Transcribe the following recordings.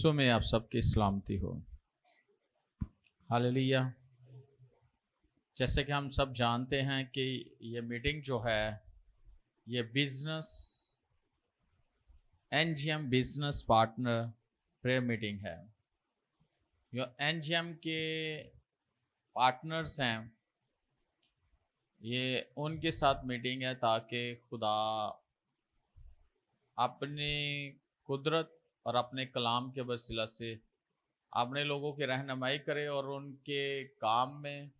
यीशु में आप सबकी सलामती हो। हालेलुया। जैसे कि हम सब जानते हैं कि ये मीटिंग जो है ये business NGM business partner prayer meeting है। जो एनजीएम के पार्टनर्स हैं ये उनके साथ मीटिंग है ताकि खुदा अपनी कुदरत और अपने कलाम के वसीला से अपने लोगों की रहनुमाई करे और उनके काम में,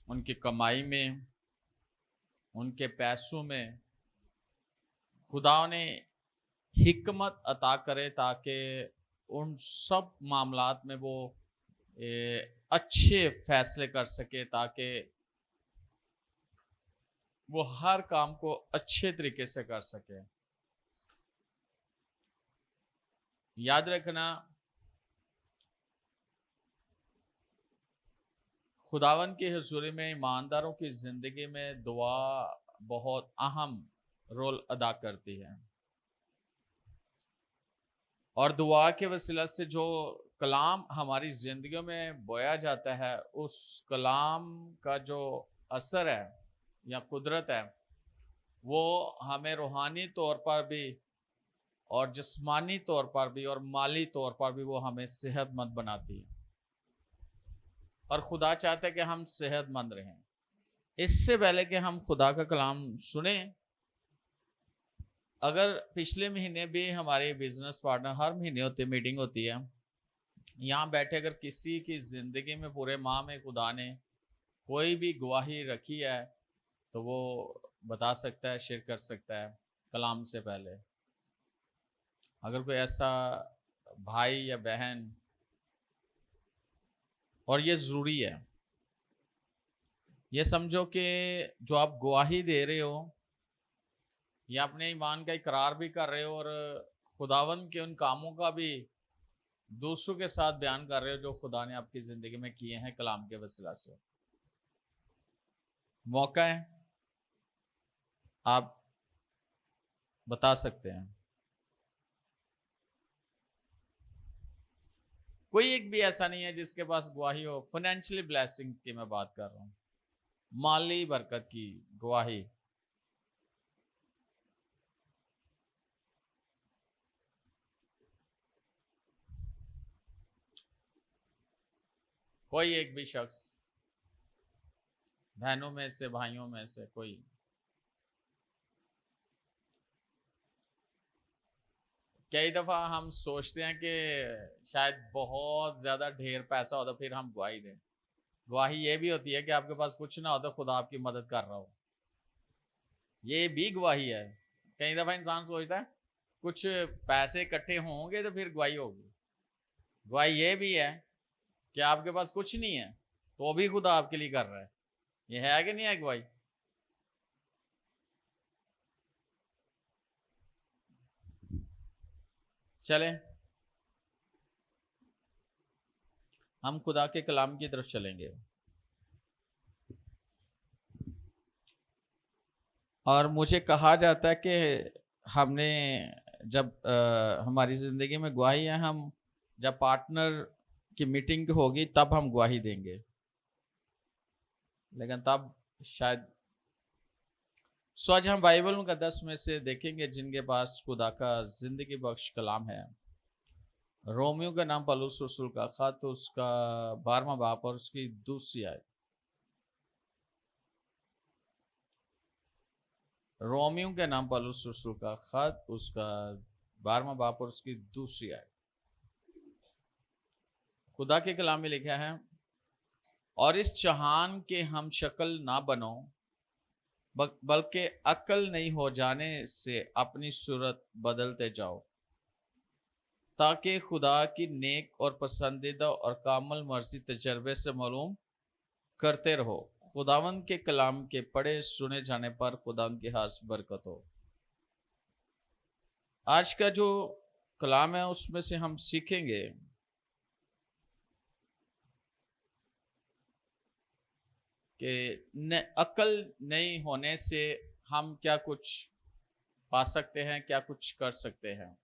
उनकी कमाई में, उनके पैसों में खुदा ने हिकमत अता करे ताकि उन सब मामलात में वो अच्छे फैसले कर सके, ताकि वो हर काम को अच्छे तरीके से कर सके। याद रखना, खुदावन की हुजूरी में ईमानदारों की जिंदगी में दुआ बहुत अहम रोल अदा करती है और दुआ के वसीला से जो कलाम हमारी जिंदगियों में बोया जाता है उस कलाम का जो असर है या कुदरत है वो हमें रूहानी तौर पर भी और जिस्मानी तौर पर भी और माली तौर पर भी वो हमें सेहतमंद बनाती है और खुदा चाहता है कि हम सेहतमंद रहें। इससे पहले कि हम खुदा का कलाम सुने, अगर पिछले महीने भी हमारे बिजनेस पार्टनर, हर महीने होती मीटिंग होती है, यहाँ बैठे अगर किसी की ज़िंदगी में पूरे माह में खुदा ने कोई भी गवाही रखी है तो वो बता सकता है, शेयर कर सकता है कलाम से पहले। अगर कोई ऐसा भाई या बहन, और ये ज़रूरी है, ये समझो कि जो आप गवाही दे रहे हो या अपने ईमान का इकरार भी कर रहे हो और खुदावन के उन कामों का भी दूसरों के साथ बयान कर रहे हो जो खुदा ने आपकी ज़िंदगी में किए हैं कलाम के वसीला से। मौका है, आप बता सकते हैं। कोई एक भी ऐसा नहीं है जिसके पास गवाही हो। फाइनेंशियली ब्लेसिंग की मैं बात कर रहा हूँ, माली बरकत की गवाही। कोई एक भी शख्स, बहनों में से, भाइयों में से कोई। कई दफ़ा हम सोचते हैं कि शायद बहुत ज़्यादा ढेर पैसा हो तो फिर हम गवाही दें। गवाही ये भी होती है कि आपके पास कुछ ना हो तो खुदा आपकी मदद कर रहा हो, ये भी गवाही है। कई दफ़ा इंसान सोचता है कुछ पैसे इकट्ठे होंगे तो फिर गवाही होगी। गवाही ये भी है कि आपके पास कुछ नहीं है तो भी खुदा आपके लिए कर रहा है। ये है कि नहीं है गवाही? चलें हम खुदा के कलाम की तरफ चलेंगे और मुझे कहा जाता है कि हमने जब हमारी ज़िंदगी में गवाही है, हम जब पार्टनर की मीटिंग होगी तब हम गवाही देंगे, लेकिन तब शायद। सो आज हम बाइबल मुकद्दस में से देखेंगे जिनके पास खुदा का ज़िंदगी बख्श कलाम है। रोमियो का नाम पौलुस रसूल का खत, उसका 12वां बाब और उसकी दूसरी आयत। रोमियो के नाम पौलुस रसूल का खत, उसका 12वां बाब और उसकी दूसरी आयत। खुदा के कलाम में लिखा है, और इस जहान के हम शक्ल ना बनो बल्कि अक्ल नहीं हो जाने से अपनी सूरत बदलते जाओ, ताकि खुदा की नेक और पसंदीदा और कामल मर्जी तजर्बे से मालूम करते रहो। खुदावन के कलाम के पढ़े सुने जाने पर खुदावन की खास बरकत हो। आज का जो कलाम है उसमें से हम सीखेंगे कि अक्ल नहीं होने से हम क्या कुछ पा सकते हैं, क्या कुछ कर सकते हैं।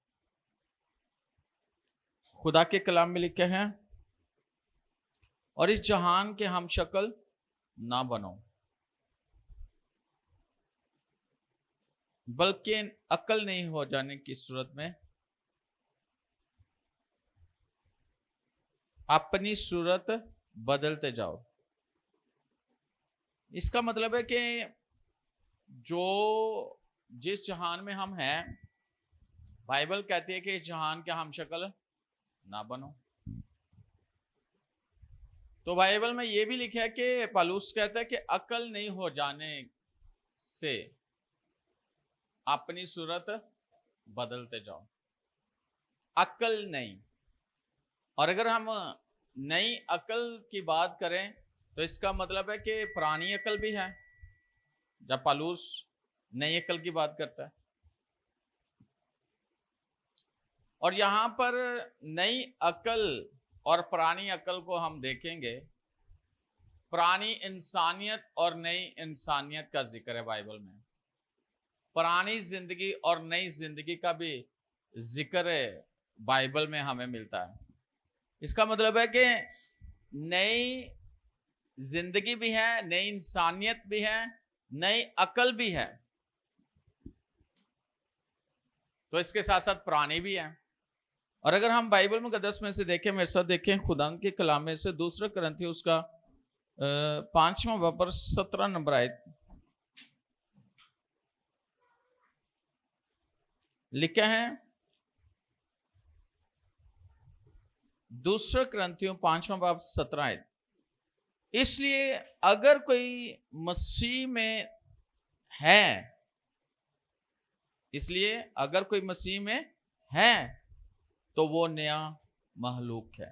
खुदा के कलाम में लिखे हैं, और इस जहान के हम शक्ल ना बनो, बल्कि अकल नहीं हो जाने की सूरत में अपनी सूरत बदलते जाओ। इसका मतलब है कि जो जिस जहान में हम हैं, बाइबल कहती है कि इस जहान के हम शक्ल ना बनो। तो बाइबल में यह भी लिखा है कि पौलुस कहता है कि अकल नहीं हो जाने से अपनी सूरत बदलते जाओ। अकल नहीं। और अगर हम नई अकल की बात करें तो इसका मतलब है कि पुरानी अकल भी है। जब पौलुस नई अकल की बात करता है, और यहां पर नई अकल और पुरानी अकल को हम देखेंगे, पुरानी इंसानियत और नई इंसानियत का जिक्र है बाइबल में। पुरानी जिंदगी और नई जिंदगी का भी जिक्र बाइबल में हमें मिलता है। इसका मतलब है कि नई जिंदगी भी है, नई इंसानियत भी है, नई अकल भी है, तो इसके साथ साथ पुरानी भी है। और अगर हम बाइबल मुकद्दस में से देखें, मेरे साथ देखें खुदा के कलाम में से दूसरा कुरिन्थियों उसका 5वां बाब 17 नंबर आयत लिखा है। दूसरा कुरिन्थियों 5वां बाब 17 आयत, इसलिए अगर कोई मसीह में है, इसलिए अगर कोई मसीह में है तो वो नया महलूक है।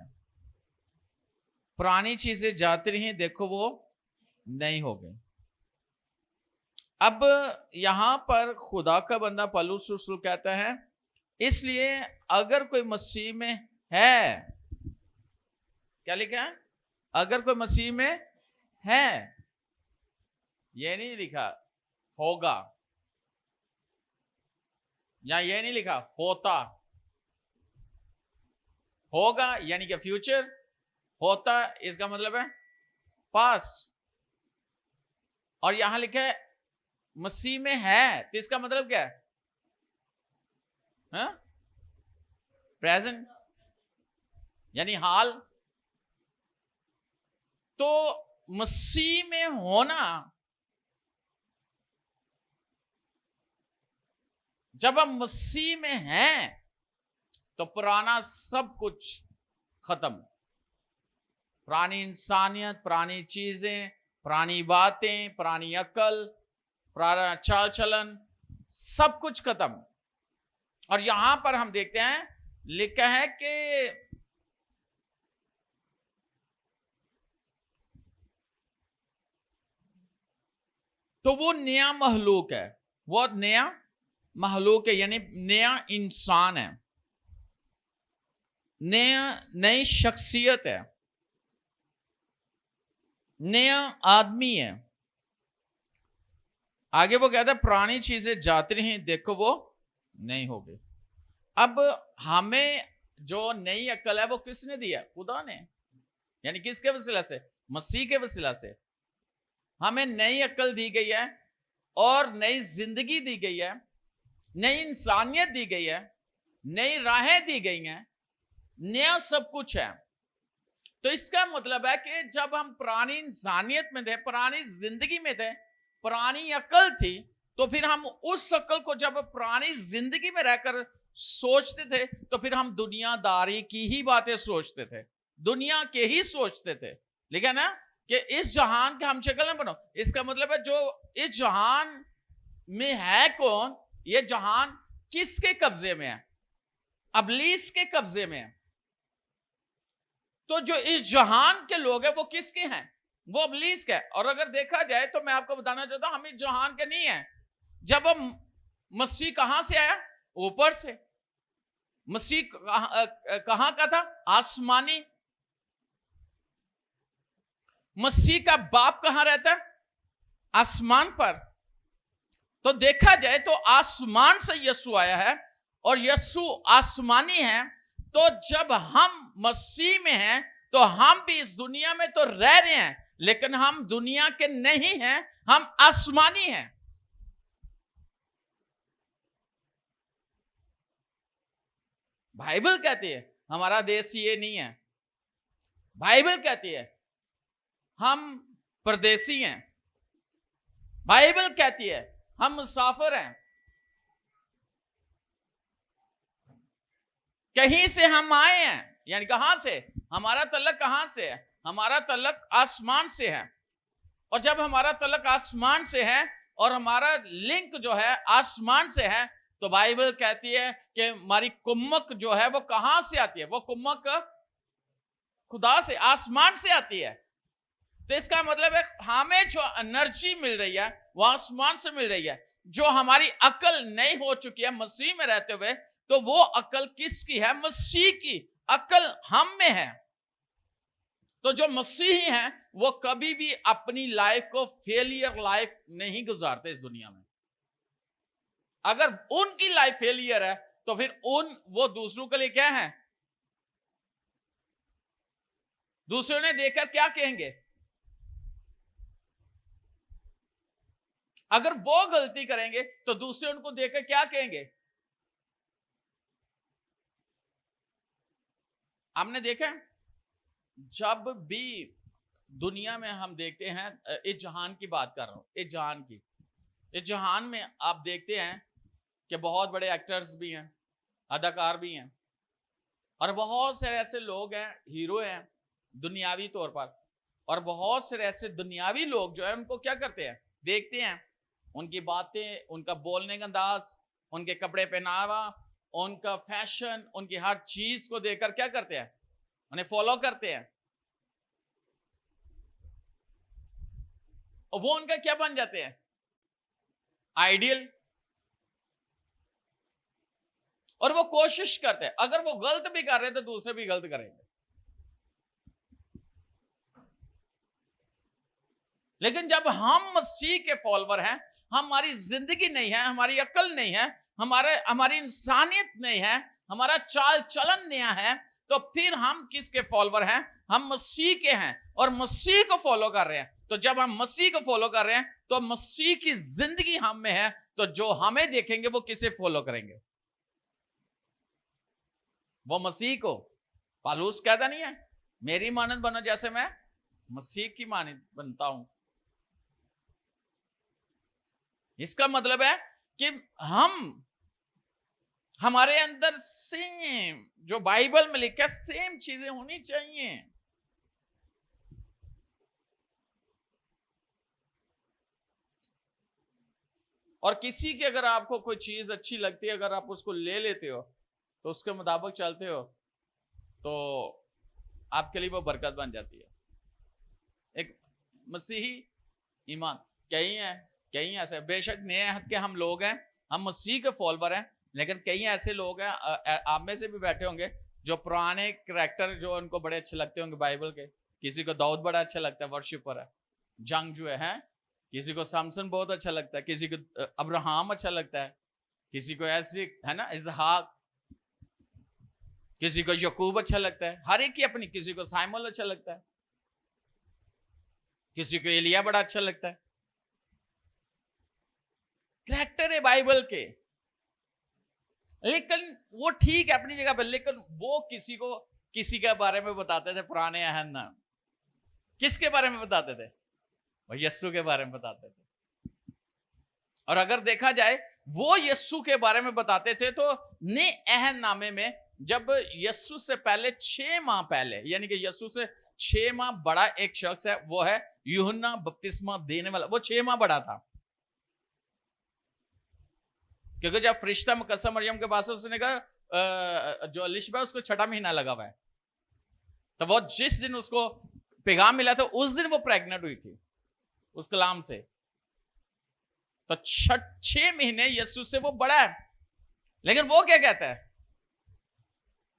पुरानी चीजें जाती रही, देखो वो नहीं हो गई। अब यहां पर खुदा का बंदा पौलुस रसूल कहता है, इसलिए अगर कोई मसीह में है, क्या लिखा है? अगर कोई मसीह में है, ये नहीं लिखा होगा, या ये नहीं लिखा होता। होगा यानी कि फ्यूचर, होता इसका मतलब है पास्ट। और यहां लिखा है मसीह में है, तो इसका मतलब क्या है? प्रेजेंट यानी हाल। तो मसीह में होना, जब हम मसीह में हैं तो पुराना सब कुछ खत्म। पुरानी इंसानियत, पुरानी चीजें, पुरानी बातें, पुरानी अकल, पुराना चाल चलन, सब कुछ खत्म। और यहां पर हम देखते हैं लिखा है कि तो वो नया महलूक है, वो नया महलूक है, यानी नया इंसान है, नई शख्सियत है, नया आदमी है। आगे वो कहता है पुरानी चीजें जाती रही, देखो वो नहीं हो गई। अब हमें जो नई अक्ल है वो किसने दिया? खुदा ने। यानी किसके वसीला से? मसीह के वसीला से हमें नई अक्ल दी गई है, और नई जिंदगी दी गई है, नई इंसानियत दी गई है, नई राहें दी गई हैं, नया सब कुछ है। तो इसका मतलब है कि जब हम पुरानी इंसानियत में थे, पुरानी जिंदगी में थे, पुरानी अकल थी, तो फिर हम उस अकल को जब पुरानी जिंदगी में रहकर सोचते थे तो फिर हम दुनियादारी की ही बातें सोचते थे, दुनिया के ही सोचते थे। लेकिन ना कि इस जहान के हम शक्ल न बनो, इसका मतलब है जो इस जहान में है कौन, ये जहान किसके कब्जे में है? अबलीस के कब्जे में है। तो जो इस जहान के लोग हैं वो किसके हैं? वो अबलीस के। और अगर देखा जाए तो मैं आपको बताना चाहता हूं, हम इस जहान के नहीं है। जब हम मसीह कहां से आया? ऊपर से। मसीह कहां का था? आसमानी। मसीह का बाप कहां रहता है? आसमान पर। तो देखा जाए तो आसमान से यीशु आया है, और यीशु आसमानी है, तो जब हम मसीह में हैं तो हम भी इस दुनिया में तो रह रहे हैं, लेकिन हम दुनिया के नहीं हैं, हम आसमानी हैं। बाइबल कहती है हमारा देश ये नहीं है। बाइबल कहती है हम परदेसी हैं। बाइबल कहती है हम मुसाफिर हैं। कहीं से हम आए हैं, यानी कहां से? हमारा तल्लक कहां से है? हमारा तल्लक आसमान से है। और जब हमारा तल्लक आसमान से है और हमारा लिंक जो है आसमान से है, तो बाइबल कहती है कि हमारी कुम्मक जो है वो कहां से आती है? वो कुम्मक खुदा से, आसमान से आती है। तो इसका मतलब है हमें जो एनर्जी मिल रही है वो आसमान से मिल रही है। जो हमारी अकल नहीं हो चुकी है मसीह में रहते हुए, तो वो अकल किसकी है? मसीह की अकल हम में है। तो जो मसीही हैं वो कभी भी अपनी लाइफ को फेलियर लाइफ नहीं गुजारते इस दुनिया में। अगर उनकी लाइफ फेलियर है तो फिर वो दूसरों के लिए क्या है? दूसरों ने देखकर क्या कहेंगे? अगर वो गलती करेंगे तो दूसरे उनको देखकर क्या कहेंगे? आपने देखा जब भी दुनिया में हम देखते हैं, इस जहान की बात कर रहा हूं, इस जहान में आप देखते हैं कि बहुत बड़े एक्टर्स भी हैं, अदाकार भी हैं, और बहुत से ऐसे लोग हैं, हीरो हैं दुनियावी तौर पर, और बहुत से ऐसे दुनियावी लोग जो है उनको क्या करते हैं? देखते हैं, उनकी बातें, उनका बोलने का अंदाज, उनके कपड़े पहनावा, उनका फैशन, उनकी हर चीज को देखकर क्या करते हैं? उन्हें फॉलो करते हैं। और वो उनका क्या बन जाते हैं? आइडियल। और वो कोशिश करते हैं, अगर वो गलत भी कर रहे हैं तो दूसरे भी गलत करेंगे। लेकिन जब हम मसीह के फॉलोवर हैं, हमारी जिंदगी नहीं है, हमारी अकल नहीं है, हमारी इंसानियत नहीं है, हमारा चाल चलन नया है, तो फिर हम किसके फॉलोवर हैं? हम मसीह के हैं और मसीह को फॉलो कर रहे हैं। तो जब हम मसीह को फॉलो कर रहे हैं तो मसीह की जिंदगी हम में है, तो जो हमें देखेंगे वो किसे फॉलो करेंगे? वो मसीह को। पौलुस कहता नहीं है मेरी मानद बनो जैसे मैं मसीह की मानद बनता हूं। इसका मतलब है कि हमारे अंदर सेम जो बाइबल में लिखा है सेम चीजें होनी चाहिए। और किसी की अगर आपको कोई चीज अच्छी लगती है, अगर आप उसको ले लेते हो तो उसके मुताबिक चलते हो, तो आपके लिए वो बरकत बन जाती है। एक मसीही ईमान कई ऐसे, बेशक नए हद के हम लोग हैं, हम मसीह के फॉलोवर हैं, लेकिन कई ऐसे लोग हैं, आप में से भी बैठे होंगे, जो पुराने करैक्टर जो उनको बड़े अच्छे लगते होंगे बाइबल के। किसी को दाऊद बड़ा अच्छा लगता है, वर्शिपर है, जंग जो है। किसी को सामसन बहुत अच्छा लगता है, किसी को अब्राहम अच्छा लगता है, किसी को ऐसे है ना इसहाक, किसी को यकूब अच्छा लगता है, हर एक की अपनी। किसी को साइमोन अच्छा लगता है, किसी को एलिया बड़ा अच्छा लगता है। करैक्टर है बाइबल के, लेकिन वो ठीक है अपनी जगह पर, लेकिन वो किसी के बारे में बताते थे पुराने अहद में। किसके बारे में बताते थे? वो यस्सु के बारे में बताते थे। और अगर देखा जाए वो यस्सु के बारे में बताते थे, तो नए अहद नामे में जब यस्सु से पहले 6 माह पहले, यानी कि यस्सु से 6 माह बड़ा एक शख्स है, वो है यूहन्ना बपतिस्मा देने वाला। वो 6 माह बड़ा था, क्योंकि जब फरिश्ता मुकद्दस मरियम के पास उसने कहा जो एलिशबा उसको 6ठा महीना लगा हुआ है, तो वो जिस दिन उसको पैगाम मिला था उस दिन वो प्रेग्नेंट हुई थी उस कलाम से। तो 6 महीने यीशु से वो बड़ा है। लेकिन वो क्या कहता है?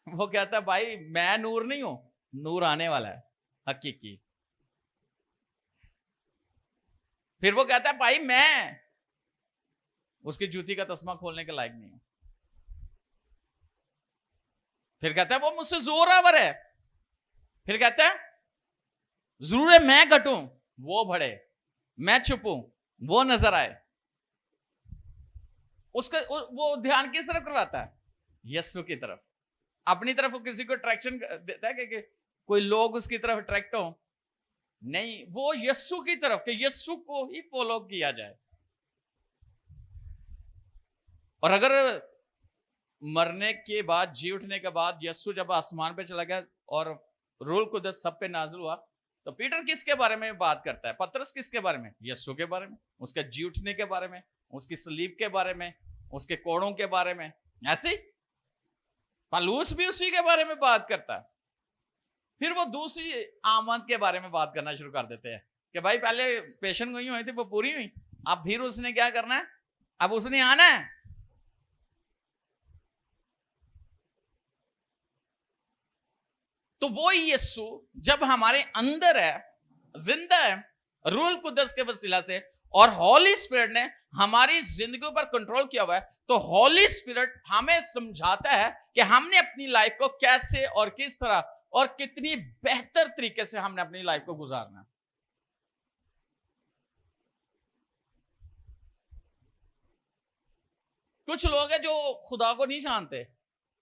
वो कहता है भाई मैं नूर नहीं हूं, नूर आने वाला है हकीकी। फिर वो कहता है भाई मैं उसकी जूती का तस्मा खोलने के लायक नहीं हूं। फिर कहता है वो मुझसे जोरावर है, फिर कहता है जरूर है मैं घटूं वो बढ़े, मैं छुपूं वो नजर आए। उसका वो ध्यान किस तरफ करवाता है? यीशु की तरफ। अपनी तरफ वो किसी को अट्रैक्शन देता है कि कोई लोग उसकी तरफ अट्रैक्ट हो? नहीं, वो यीशु की तरफ, कि यीशु को ही फॉलो किया जाए। और अगर मरने के बाद, जी उठने के बाद यीशु जब आसमान पे चला गया और रूह कुदस सब पे नाज़िल हुआ, तो पीटर किसके बारे में बात करता है? पतरस किसके बारे में? यीशु के बारे में, उसके जी उठने के बारे में, उसकी सलीब के बारे में, उसके कोड़ों के बारे में। ऐसे ही पौलुस भी उसी के बारे में बात करता है। फिर वो दूसरी आमद के बारे में बात करना शुरू कर देते हैं कि भाई पहले पेशन गोई हुई थी वो पूरी हुई, अब फिर उसने क्या करना है, अब उसने आना है। तो वो यीशु जब हमारे अंदर है, जिंदा है, रूह कुदस के वसीला से, और हॉली स्पिरिट ने हमारी जिंदगी पर कंट्रोल किया हुआ है, तो हॉली स्पिरिट हमें समझाता है कि हमने अपनी लाइफ को कैसे और किस तरह और कितनी बेहतर तरीके से हमने अपनी लाइफ को गुजारना है। कुछ लोग हैं जो खुदा को नहीं जानते,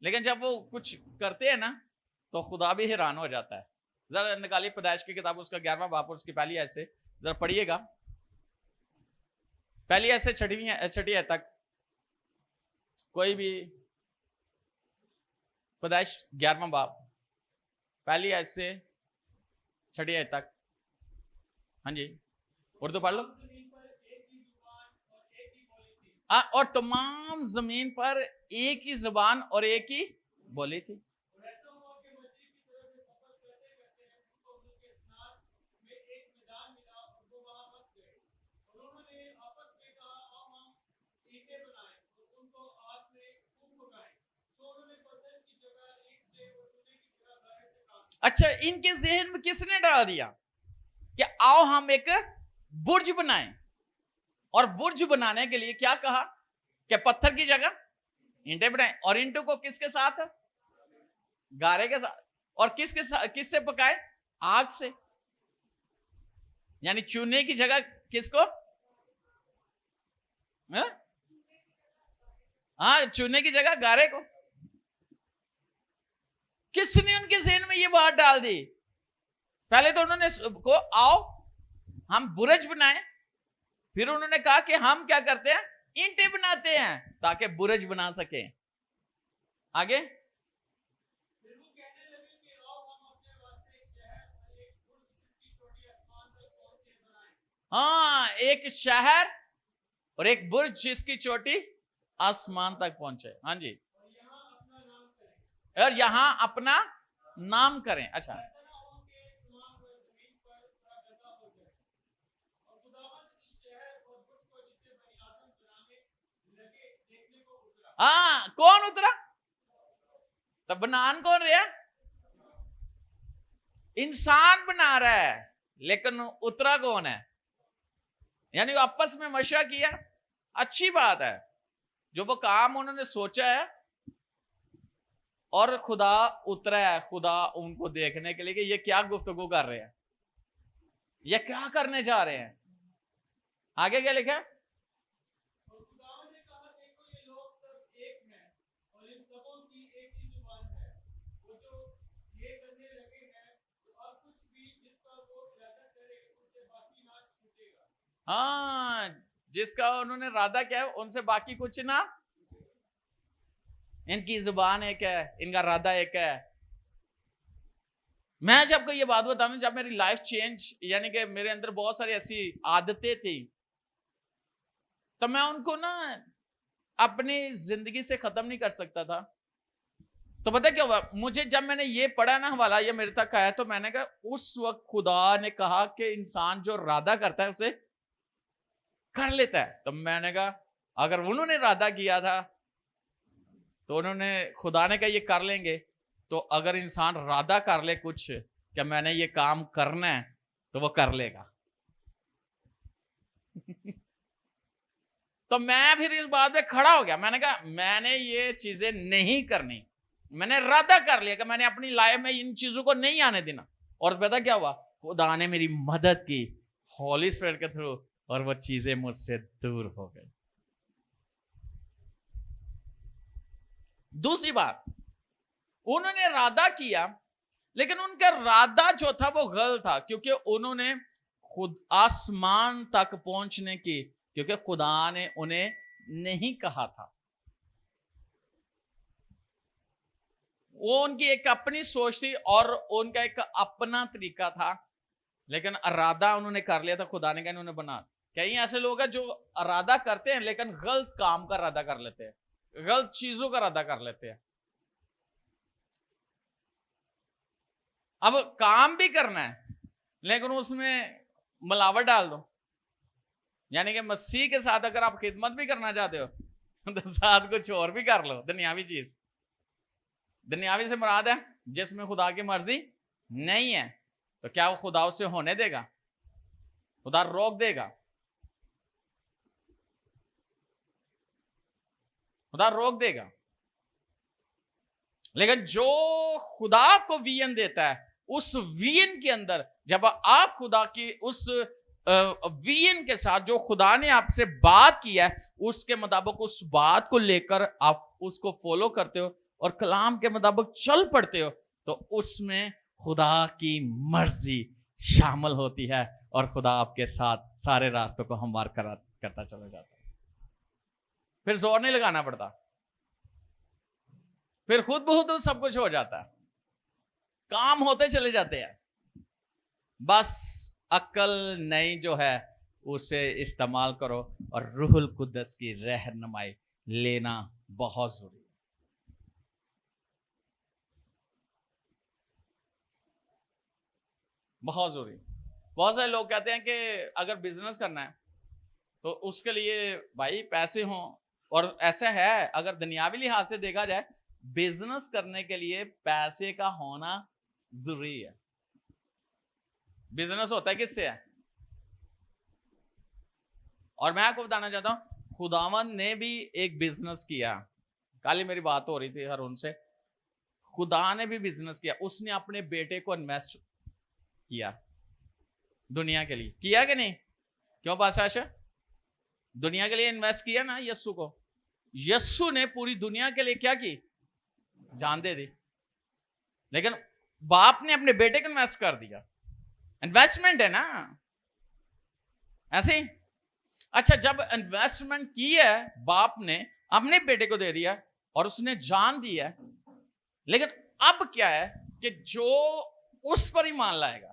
लेकिन जब वो कुछ करते हैं ना तो खुदा भी हैरान हो जाता है। जरा निकालिए पैदाइश की किताब, उसका 11वां बाप और उसकी पहली आयत से जरा पढ़िएगा। पहली आयत से छठी आयत तक, कोई भी पैदाइश 11वां बाप पहली आयत से छठी आयत तक। हाँ जी, उर्दू पढ़ लो। और तमाम जमीन पर एक ही जुबान और एक ही बोली थी। अच्छा, इनके जहन में किसने डाल दिया कि आओ हम एक बुर्ज बनाएं, और बुर्ज बनाने के लिए क्या कहा कि पत्थर की जगह ईंटें बनाएं, और ईंटों को किसके साथ? गारे के साथ। और किससे पकाए? आग से। यानी चूने की जगह किसको? हाँ, चूने की जगह गारे को। किसने उनके जहन में ये बात डाल दी? पहले तो उन्होंने को आओ हम बुर्ज बनाए, फिर उन्होंने कहा कि हम क्या करते हैं, ईंटें बनाते हैं ताकि बुर्ज बना सके। आगे हाँ, एक शहर और एक बुर्ज जिसकी चोटी आसमान तक पहुंचे। हाँ जी, और यहां अपना नाम करें। अच्छा, हाँ, कौन उतरा? तो बनान कौन रहा? इंसान बना रहा है, लेकिन उतरा कौन है? यानी आपस में मशवरा किया, अच्छी बात है, जो वो काम उन्होंने सोचा है, और खुदा उतरा है, खुदा उनको देखने के लिए कि ये क्या गुफ्तगू कर रहे हैं, ये क्या करने जा रहे हैं। आगे क्या लिखा है? हाँ, जिसका उन्होंने इरादा किया है उनसे बाकी कुछ ना। इनकी जुबान एक है, इनका इरादा एक है। मैं जब को ये बात बताऊं, जब मेरी लाइफ चेंज, यानी कि मेरे अंदर बहुत सारी ऐसी आदतें थी, तो मैं उनको ना अपनी जिंदगी से खत्म नहीं कर सकता था। तो पता क्या हुआ मुझे, जब मैंने ये पढ़ा ना हवाला, ये मेरे तक आया, तो मैंने कहा उस वक्त खुदा ने कहा कि इंसान जो इरादा करता है उसे कर लेता है। तो मैंने कहा अगर उन्होंने इरादा किया था तो उन्होंने, खुदा ने कहा ये कर लेंगे, तो अगर इंसान इरादा कर ले कुछ कि मैंने ये काम करना है, तो वो कर लेगा। तो मैं फिर इस बात पे खड़ा हो गया, मैंने कहा मैंने ये चीजें नहीं करनी, मैंने इरादा कर लिया कि मैंने अपनी लाइफ में इन चीजों को नहीं आने देना, और पता क्या हुआ, खुदा ने मेरी मदद की हॉली स्पिरिट के थ्रू, और वो चीजें मुझसे दूर हो गई। दूसरी बात, उन्होंने इरादा किया, लेकिन उनका इरादा जो था वो गलत था, क्योंकि उन्होंने खुद आसमान तक पहुंचने की, क्योंकि खुदा ने उन्हें नहीं कहा था। वो उनकी एक अपनी सोच थी और उनका एक अपना तरीका था, लेकिन इरादा उन्होंने कर लिया था, खुदा ने कहा उन्होंने बना। कई ऐसे लोग हैं जो इरादा करते हैं लेकिन गलत काम का इरादा कर लेते हैं, गलत चीजों का इरादा कर लेते हैं। अब काम भी करना है लेकिन उसमें मिलावट डाल दो, यानी कि मसीह के साथ अगर आप खिदमत भी करना चाहते हो तो साथ कुछ और भी कर लो, दुनियावी चीज। दुनियावी से मुराद है जिसमें खुदा की मर्जी नहीं है, तो क्या वो खुदा उससे होने देगा? खुदा रोक देगा? खुदा रोक देगा। लेकिन जो खुदा को विजन देता है, उस विजन के अंदर जब आप खुदा की उस विजन के साथ जो खुदा ने आपसे बात किया है उसके मुताबिक उस बात को लेकर आप उसको फॉलो करते हो और कलाम के मुताबिक चल पड़ते हो, तो उसमें खुदा की मर्जी शामिल होती है और खुदा आपके साथ सारे रास्तों को हमवार करता चला जाता है। फिर जोर नहीं लगाना पड़ता, फिर खुद बहुत सब कुछ हो जाता है, काम होते चले जाते हैं। बस अक्ल नहीं जो है उसे इस्तेमाल करो और रूहुल कुद्दस की रहनुमाई लेना बहुत जरूरी है। बहुत जरूरी। बहुत सारे लोग कहते हैं कि अगर बिजनेस करना है तो उसके लिए भाई पैसे हों, और ऐसा है अगर दुनियावी लिहाज से देखा जाए बिजनेस करने के लिए पैसे का होना जरूरी है। बिजनेस होता है किससे है? और मैं आपको बताना चाहता हूं खुदावन ने भी एक बिजनेस किया। कल ही मेरी बात हो रही थी हर उनसे, खुदा ने भी बिजनेस किया। उसने अपने बेटे को इन्वेस्ट किया दुनिया के लिए, किया कि नहीं? क्यों पाशाशा? दुनिया के लिए इन्वेस्ट किया ना यस्सु को। यस्सु ने पूरी दुनिया के लिए क्या की? जान दे दी। लेकिन बाप ने अपने बेटे को इन्वेस्ट कर दिया। इन्वेस्टमेंट है ना, ऐसे ही। अच्छा, जब इन्वेस्टमेंट की है बाप ने, अपने बेटे को दे दिया और उसने जान दी है, लेकिन अब क्या है कि जो उस पर ईमान लाएगा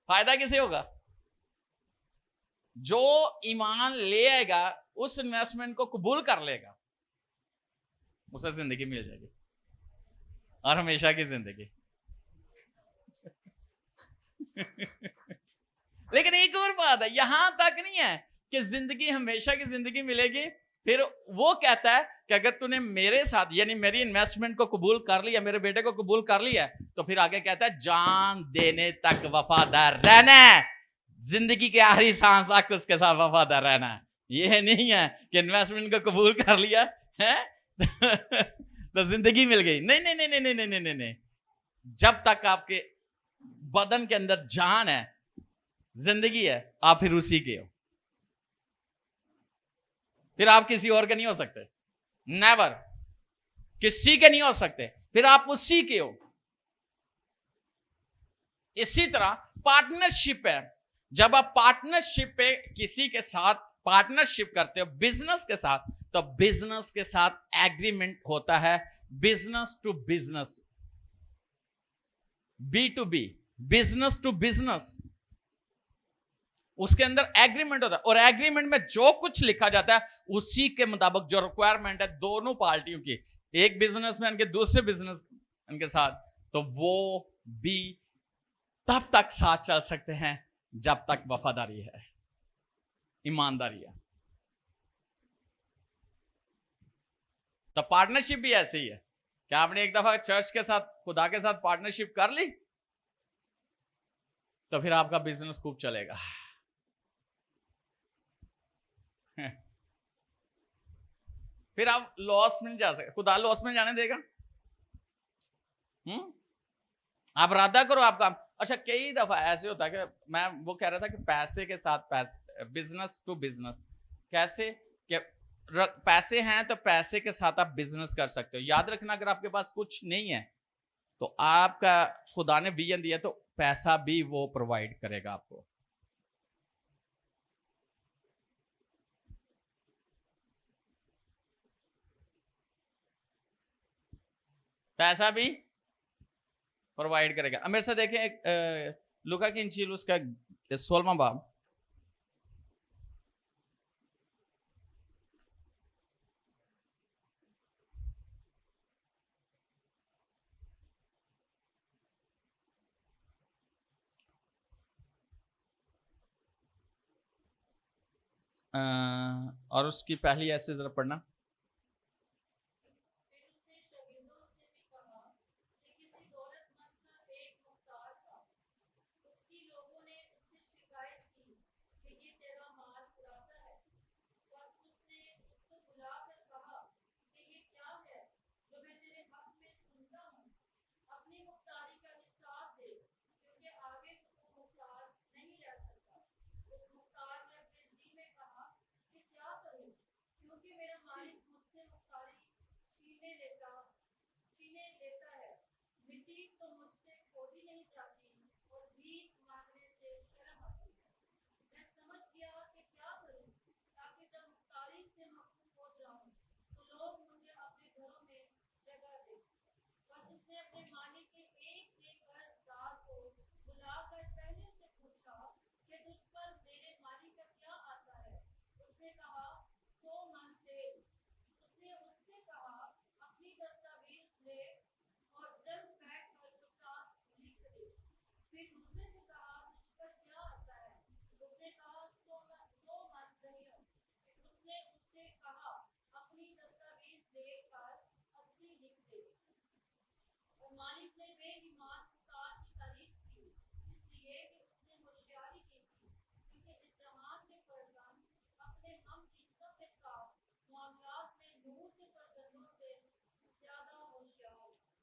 फायदा किसे होगा? जो ईमान ले आएगा, उस इन्वेस्टमेंट को कबूल कर लेगा, उसे जिंदगी मिल जाएगी और हमेशा की जिंदगी लेकिन एक और बात है, यहां तक नहीं है कि जिंदगी हमेशा की जिंदगी मिलेगी। फिर वो कहता है कि अगर तूने मेरे साथ यानी मेरी इन्वेस्टमेंट को कबूल कर लिया, मेरे बेटे को कबूल कर लिया, तो फिर आगे कहता है जान देने तक वफादार रहना है, जिंदगी के आखिरी सांस तक उसके साथ वफादार रहना है। ये नहीं है कि इन्वेस्टमेंट को कबूल कर लिया है तो जिंदगी मिल गई। नहीं नहीं नहीं नहीं नहीं नहीं नहीं नहीं, जब तक आपके बदन के अंदर जान है, जिंदगी है, आप फिर उसी के हो, फिर आप किसी और के नहीं हो सकते, नेवर, किसी के नहीं हो सकते, फिर आप उसी के हो। इसी तरह पार्टनरशिप है, जब आप पार्टनरशिप पे किसी के साथ पार्टनरशिप करते हो बिजनेस के साथ, तो बिजनेस के साथ एग्रीमेंट होता है, business to business, B to B, business to business, उसके अंदर एग्रीमेंट होता है। और एग्रीमेंट में जो कुछ लिखा जाता है उसी के मुताबिक जो रिक्वायरमेंट है दोनों पार्टियों की, एक बिजनेसमैन के दूसरे बिजनेसमैन के साथ, तो वो भी तब तक साथ चल सकते हैं जब तक वफादारी है, ईमानदारी है। तो पार्टनरशिप भी ऐसे ही है। क्या आपने एक दफा चर्च के साथ, खुदा के साथ पार्टनरशिप कर ली, तो फिर आपका बिजनेस खूब चलेगा। फिर आप लॉस में नहीं जा सकते। खुदा लॉस में जाने देगा? आप इरादा करो आप काम। अच्छा, कई दफा ऐसे होता है कि मैं वो कह रहा था कि पैसे के साथ पैसे, बिजनेस टू बिजनेस, कैसे कि पैसे हैं तो पैसे के साथ आप बिजनेस कर सकते हो। याद रखना, अगर आपके पास कुछ नहीं है तो आपका खुदा ने विजन दिया तो पैसा भी वो प्रोवाइड करेगा आपको। पैसा भी प्रोवाइड करेगा। अब मेरे से देखें एक लुका की इंजील उसका 16वां बाब, और उसकी पहली ऐसे जरा पढ़ना।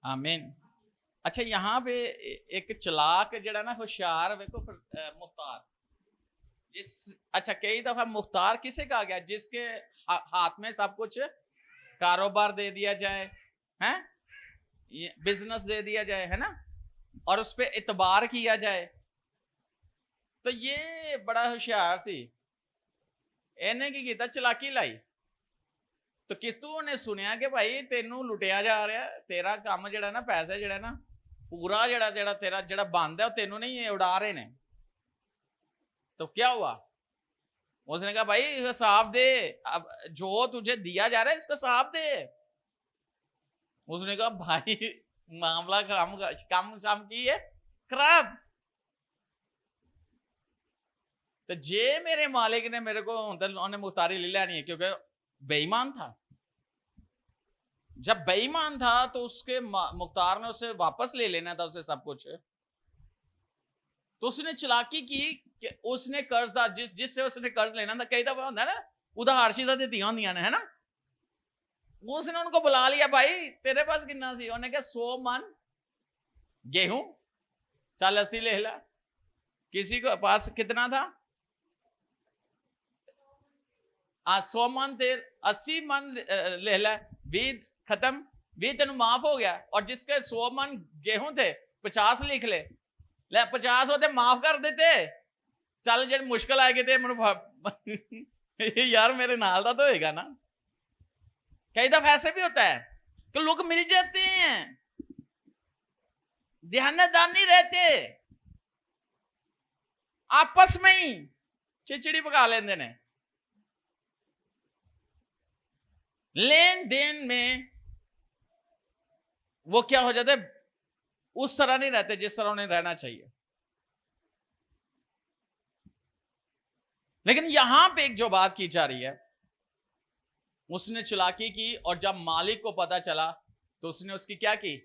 आमीन। अच्छा, यहाँ पे एक चलाक जड़ा ना होशियार, देखो मुख्तार जिस, अच्छा कई दफा मुख्तार किसे कहा गया? जिसके हाथ में सब कुछ, कारोबार दे दिया जाए, हैं, बिजनेस दे दिया जाए, है ना, और उस पर इतबार किया जाए। तो ये बड़ा होशियार सी, इन्हें की किया? चलाकी लाई। तो किस्तू ने सुनिया कि भाई तेनू लुटिया जा रहा, तेरा काम जड़ा ना, पैसे जड़ा ना पूरा जड़ा जड़ा तेरा जड़ा बंद है, तेनू नहीं उड़ा रहे ने। तो क्या हुआ? उसने कहा भाई हिसाब दे, अब जो तुझे दिया जा रहा है इसका हिसाब दे। उसने कहा भाई मामला कम शाम की है खराब। तो जे मेरे मालिक ने मेरे को उन्हें मुख्तारी ले लेनी है, क्योंकि बेईमान था। जब बेईमान था तो उसके मुख्तार ने उसे वापस ले लेना था, उसे सब कुछ। तो उसने चालाकी की कि उसने कर्जदार जिससे उसने कर्ज लेना था, कई दफा होता है ना उधार चीजें दी होंदियां ने, है ना, उसने उनको बुला लिया, भाई तेरे पास कितना सी? उन्होंने कहा 100 मन गेहूं, चल 80 ले ला। किसी को पास कितना था? 100 मन तेल, 80 मन ले ला, 20 खत्म, 20 तेन माफ हो गया। और जिसके 100 मन गेहूं थे 50 लिख ले 50 होते माफ कर देते। चल जे मुश्किल आएगी तो यार मेरे नाल दा तो होएगा ना। कई दफा ऐसे भी होता है कि लोग मिल जाते हैं, ध्यानदार नहीं रहते, आपस में ही चिचड़ी पका लेते ने। लेन देन में वो क्या हो जाता है, उस तरह नहीं रहते जिस तरह उन्हें रहना चाहिए। लेकिन यहां पे एक जो बात की जा रही है, उसने चालाकी की, और जब मालिक को पता चला तो उसने उसकी क्या की?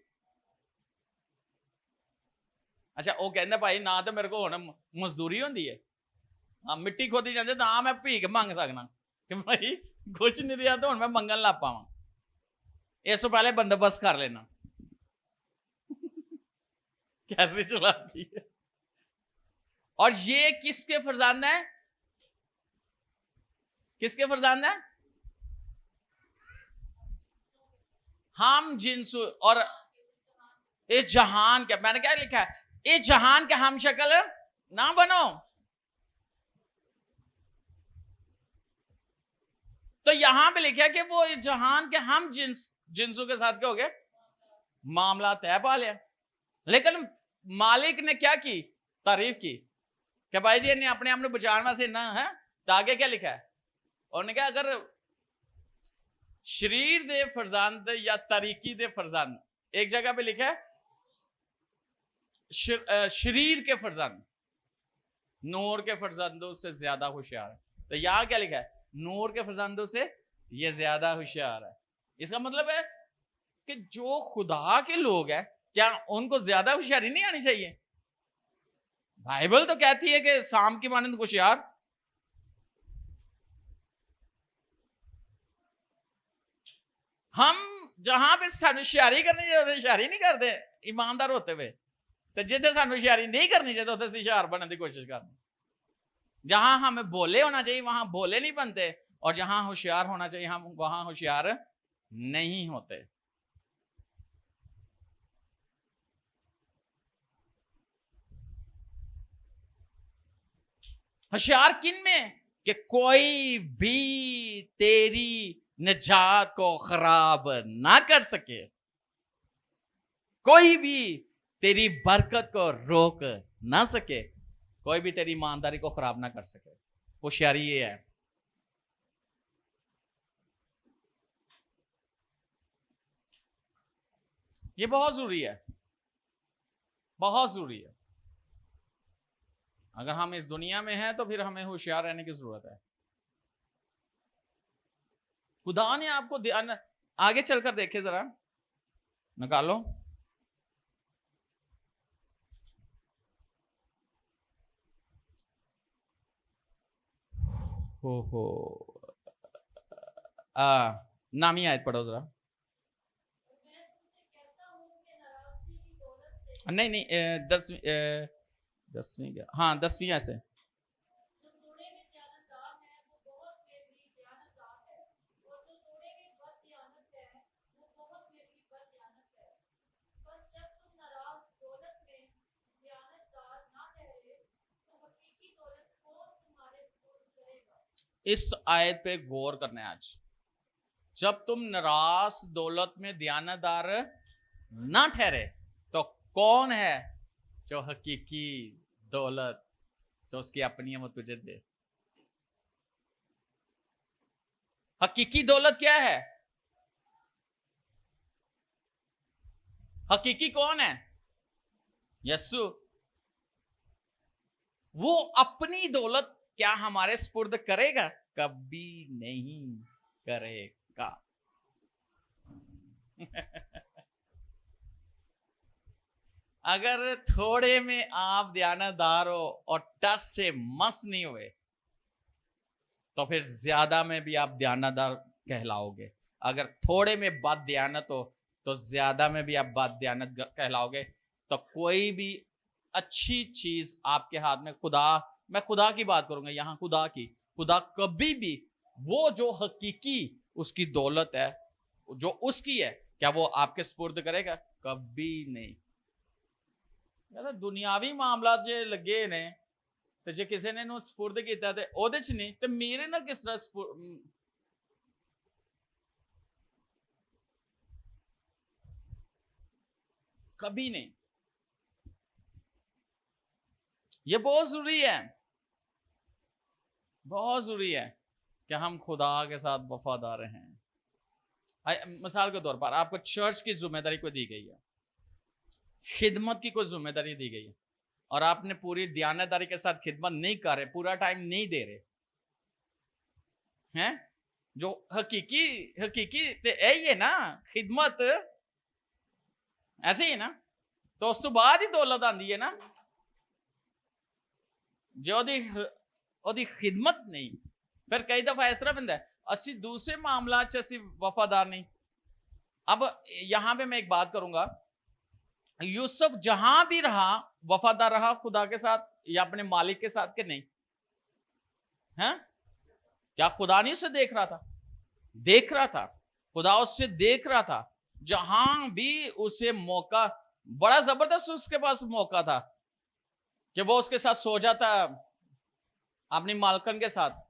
अच्छा वो कहते भाई ना तो मेरे को हुण मजदूरी होंदी है, मिट्टी खोदी जाती तो मैं भीख मंग सकना कि भाई कुछ नहीं रहा तो मैं मंगन ला पावा, इस तो पहले बंदोबस्त कर लेना। कैसे चलाती है। और ये किसके फरजांद है? किसके फरजांद है? हम जिन्सु और इस जहान के, मैंने क्या लिखा है, इस जहान के हम शक्ल ना बनो। तो यहां पे लिखा है कि वो इस जहान के हम जिन्सों के साथ क्या हो गया, मामला तय पा लिया। लेकिन मालिक ने क्या की, तारीफ की कि भाई जी ने अपने आप में बचाने से ना है। तो आगे क्या लिखा है, उन्होंने कहा अगर शरीर दे फरजांद या तरीकी दे फरजांद, एक जगह पे लिखा है शरीर के फरजांद नूर के फरजांदों से ज्यादा होशियार है। तो यहां क्या लिखा है, नूर के फरजांदों से ये ज्यादा होशियार है। इसका मतलब है कि जो खुदा के लोग हैं, क्या उनको ज्यादा होशियारी नहीं आनी चाहिए? बाइबल तो कहती है कि शाम की मानंद होशियार। हम जहां पे होशियारी करनी चाहिए होशियारी नहीं करते ईमानदार होते हुए, तो जिथे सानू होशियारी नहीं करनी चाहिए उसे होशियार बनने की कोशिश करनी। जहां हमें बोले होना चाहिए वहां बोले नहीं बनते, और जहां होशियार होना चाहिए हम वहां होशियार नहीं होते। होशियार किन में, कि कोई भी तेरी निजात को खराब ना कर सके, कोई भी तेरी बरकत को रोक ना सके, कोई भी तेरी ईमानदारी को खराब ना कर सके। होशियारी ये है। ये बहुत जरूरी है, बहुत जरूरी है। अगर हम इस दुनिया में हैं तो फिर हमें होशियार रहने की जरूरत है। खुदा ने आपको ध्यान, आगे चलकर देखे जरा, निकालो। हो नामी आयत पढ़ो जरा। नहीं नहीं, 10वीं हाँ 10वीं ऐसे। इस आयत पे गौर करना है आज। जब तुम नाराज दौलत में दयानतदार ना ठहरे, तो कौन है जो हकीकी दौलत जो उसकी अपनी है वो तुझे दे? हकीकी दौलत क्या है? हकीकी कौन है? यस्सु। वो अपनी दौलत क्या हमारे स्पुर्द करेगा? कभी नहीं करेगा। अगर थोड़े में आप दयानतदार हो और टस से मस नहीं हुए, तो फिर ज्यादा में भी आप दयानतदार कहलाओगे। अगर थोड़े में बद दयानत हो तो ज्यादा में भी आप बद दयानत कहलाओगे। तो कोई भी अच्छी चीज आपके हाथ में, खुदा, मैं खुदा की बात करूंगा यहां, खुदा की, खुदा कभी भी वो जो हकीकी उसकी दौलत है जो उसकी है, क्या वो आपके स्पुर्द करेगा? कभी नहीं। दुनियावी मामला जे लगे ने, तो जे किसी ने स्पुर्द किया ते ओदे च नहीं, तो मेरे ना किस तरह कभी नहीं। ये बहुत जरूरी है, बहुत जरूरी है कि हम खुदा के साथ वफादार हैं। मिसाल के तौर पर आपको चर्च की जिम्मेदारी को दी गई है, खिदमत की कोई जिम्मेदारी दी गई है, और आपने पूरी दयानतदारी के साथ खिदमत नहीं कर रहे, पूरा टाइम नहीं दे रहे हैं, जो हकीकी हकीकी यही है ना, खिदमत ऐसे ही ना, तो उस तो बाद ही दौलत आती है ना। जो दी खिदमत नहीं, फिर कई दफा इस तरह बनता है असी दूसरे मामला च असी वफादार नहीं। अब यहां पे मैं एक बात करूंगा, यूसुफ जहां भी रहा वफादार रहा खुदा के साथ या अपने मालिक के साथ के नहीं है? क्या खुदा नहीं उसे देख रहा था? देख रहा था, खुदा उससे देख रहा था। जहां भी उसे मौका, बड़ा जबरदस्त उसके पास मौका था कि वो उसके साथ सो जाता, अपनी मालकन के साथ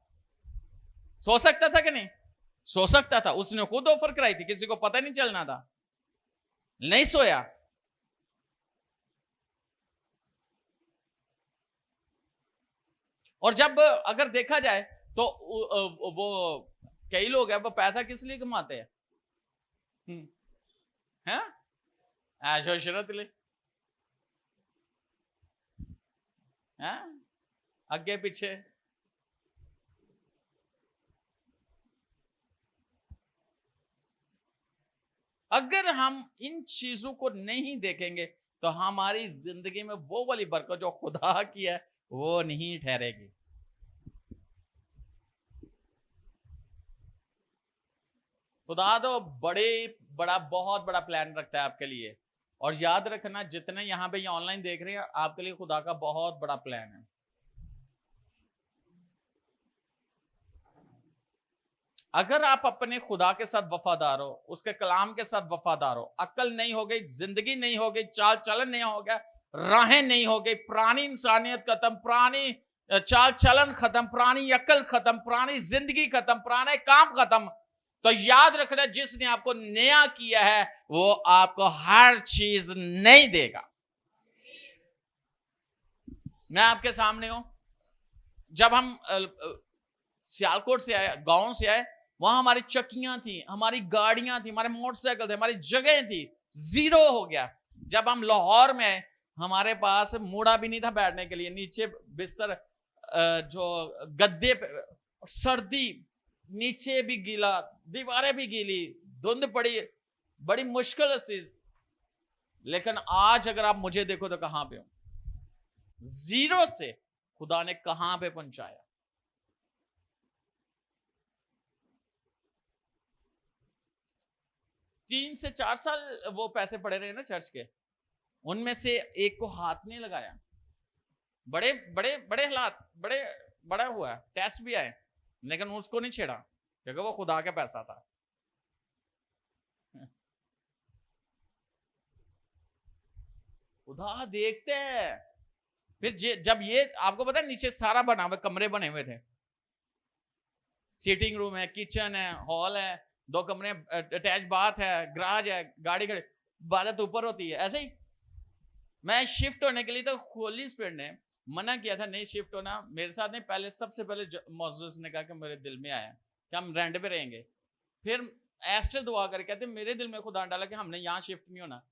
सो सकता था कि नहीं? सो सकता था। उसने खुद ऑफर कराई थी, किसी को पता नहीं चलना था, नहीं सोया। और जब अगर देखा जाए तो वो कई लोग हैं वो पैसा किस लिए कमाते हैं? हैं? ऐशो इशरत ले, हैं? आगे पीछे। अगर हम इन चीजों को नहीं देखेंगे तो हमारी जिंदगी में वो वाली बरकत जो खुदा की है वो नहीं ठहरेगी। खुदा तो बड़ा बहुत बड़ा प्लान रखता है आपके लिए। और याद रखना, जितने यहां पे ये ऑनलाइन देख रहे हैं, आपके लिए खुदा का बहुत बड़ा प्लान है। अगर आप अपने खुदा के साथ वफादार हो, उसके कलाम के साथ वफादार हो, अक्ल नहीं हो गई, जिंदगी नहीं हो गई, चाल चलन नहीं हो गया, राहें नहीं हो गई, पुरानी इंसानियत खत्म, पुरानी चाल चलन खत्म, पुरानी अक्ल खत्म, पुरानी जिंदगी खत्म, पुराने काम खत्म, तो याद रखना जिसने आपको नया किया है वो आपको हर चीज नहीं देगा। मैं आपके सामने हूं, जब हम सियालकोट से आए, गांव से आए, वहां हमारी चक्कियां थी, हमारी गाड़ियां थी, हमारे मोटरसाइकिल थे, हमारी जगह थी, जीरो हो गया। जब हम लाहौर में आए, हमारे पास मूड़ा भी नहीं था बैठने के लिए, नीचे बिस्तर जो गद्दे पे, सर्दी, नीचे भी गीला, दीवारें भी गीली, धुंध पड़ी, बड़ी मुश्किल चीज। लेकिन आज अगर आप मुझे देखो तो कहां पे हूं? जीरो से खुदा ने कहां पे पहुंचाया। 3 से 4 साल वो पैसे पड़े रहे ना चर्च के, उनमें से एक को हाथ नहीं लगाया। बड़े बड़े बड़े हालात, बड़ा हुआ, टेस्ट भी आए, लेकिन उसको नहीं छेड़ा क्योंकि वो खुदा का पैसा था। खुदा देखते हैं। फिर जब ये आपको पता है, नीचे सारा बना हुआ, कमरे बने हुए थे, सीटिंग रूम है, किचन है, हॉल है, 2 कमरे, अटैच बाथ है, गराज है, गाड़ी खड़ी, इबादत ऊपर होती है। ऐसे ही मैं शिफ्ट होने के लिए तो होली स्पिरिट ने मना किया था, नहीं शिफ्ट होना मेरे साथ नहीं। पहले सबसे पहले मोसेस ने कहा कि मेरे दिल में आया कि हम रेंट पे रहेंगे। फिर एस्टर दुआ करके कहते मेरे दिल में खुदा डाला कि हमने यहाँ शिफ्ट नहीं होना।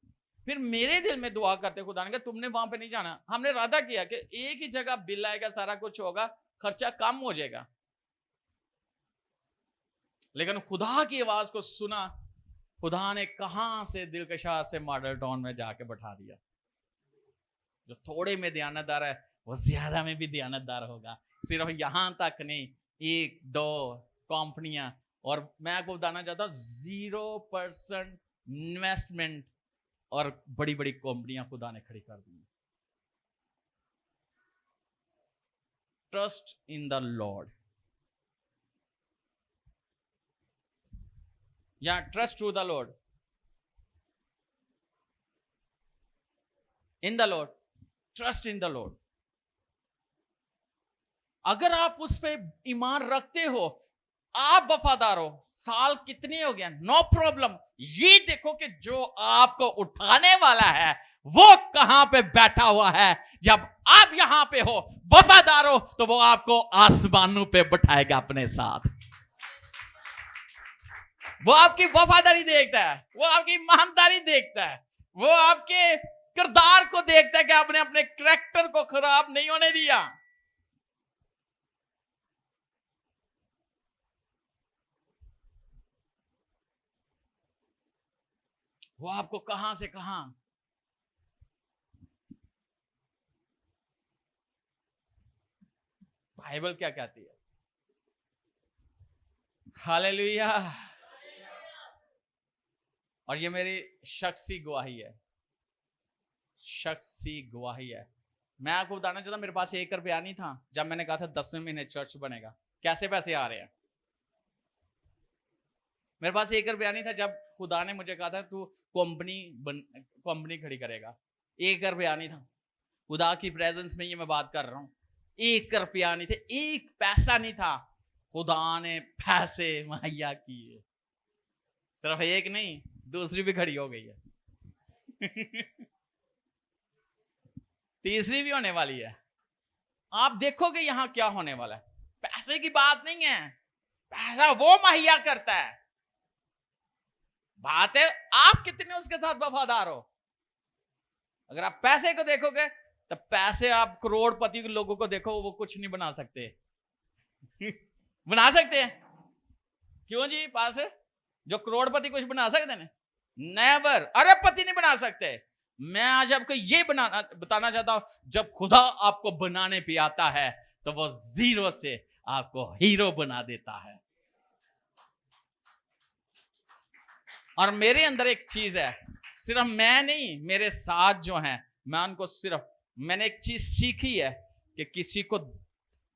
फिर मेरे दिल में दुआ करते खुदा ने कहा तुमने वहां पे नहीं जाना। हमने इरादा किया कि एक ही जगह बिल आएगा, सारा कुछ होगा, खर्चा कम हो जाएगा। लेकिन खुदा की आवाज को सुना, खुदा ने कहां से दिलकशा से मॉडल टाउन में जाके बैठा दिया। जो थोड़े में दयानतदार है वो ज्यादा में भी दयानतदार होगा। सिर्फ यहां तक नहीं, 1-2 कंपनियां, और मैं आपको बताना चाहता हूं 0% इन्वेस्टमेंट और बड़ी बड़ी कंपनियां खुदा ने खड़ी कर दी। ट्रस्ट इन द लॉर्ड, या trust to the Lord, in the Lord, trust in the Lord. अगर आप उस पर ईमान रखते हो, आप वफादार हो, साल कितने हो गया, नो प्रॉब्लम। ये देखो कि जो आपको उठाने वाला है वो कहां पे बैठा हुआ है। जब आप यहां पे हो, वफादार हो, तो वो आपको आसमानों पे बैठाएगा अपने साथ। वो आपकी वफादारी देखता है, वो आपकी ईमानदारी देखता है, वो आपके किरदार को देखता है कि आपने अपने कैरेक्टर को खराब नहीं होने दिया। वो आपको कहां से कहां, बाइबल क्या कहती है? हालेलुया। और ये मेरी शख्सी गवाही है, शख्सी गवाही है। मैं आपको बताना चाहता हूं, मेरे पास 1 रुपया नहीं था जब मैंने कहा था 10वें महीने चर्च बनेगा। कैसे पैसे आ रहे हैं? मेरे पास 1 रुपया नहीं था जब खुदा ने मुझे कहा था तू कंपनी खड़ी करेगा। 1 रुपया नहीं था। खुदा की प्रेजेंस में ये मैं बात कर रहा हूं। 1 रुपया नहीं थे, 1 पैसा नहीं था। खुदा ने पैसे मुहैया किए। सिर्फ एक नहीं, दूसरी भी खड़ी हो गई है। तीसरी भी होने वाली है। आप देखोगे यहां क्या होने वाला है। पैसे की बात नहीं है, पैसा वो मुहैया करता है। बात है आप कितने उसके साथ वफादार हो। अगर आप पैसे को देखोगे तो पैसे, आप करोड़पति लोगों को देखो, वो कुछ नहीं बना सकते। बना सकते हैं? क्यों जी पास जो करोड़पति कुछ बना सकते हैं? नेवर। अरबपति नहीं बना सकते। मैं आज आपको ये बताना चाहता हूं, जब खुदा आपको बनाने पे आता है तो वो जीरो से आपको हीरो बना देता है। और मेरे अंदर एक चीज है, सिर्फ मैं नहीं, मेरे साथ जो हैं, मैं उनको सिर्फ, मैंने एक चीज सीखी है कि किसी को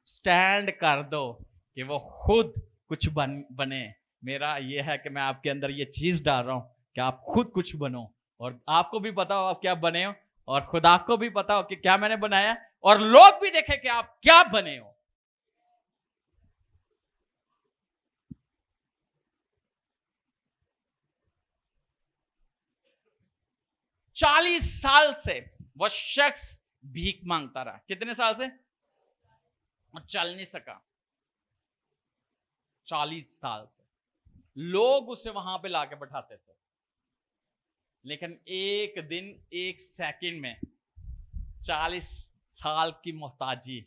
स्टैंड कर दो कि वो खुद कुछ बने। मेरा ये है कि मैं आपके अंदर ये चीज डाल रहा हूं कि आप खुद कुछ बनो, और आपको भी पता हो आप क्या बने हो, और खुदा को भी पता हो कि क्या मैंने बनाया, और लोग भी देखें कि आप क्या बने हो। चालीस साल से वह शख्स भीख मांगता रहा। कितने साल से? और चल नहीं सका। 40 साल से लोग उसे वहां पे लाके बैठाते थे, लेकिन एक दिन, एक सेकंड में 40 साल की मोहताजी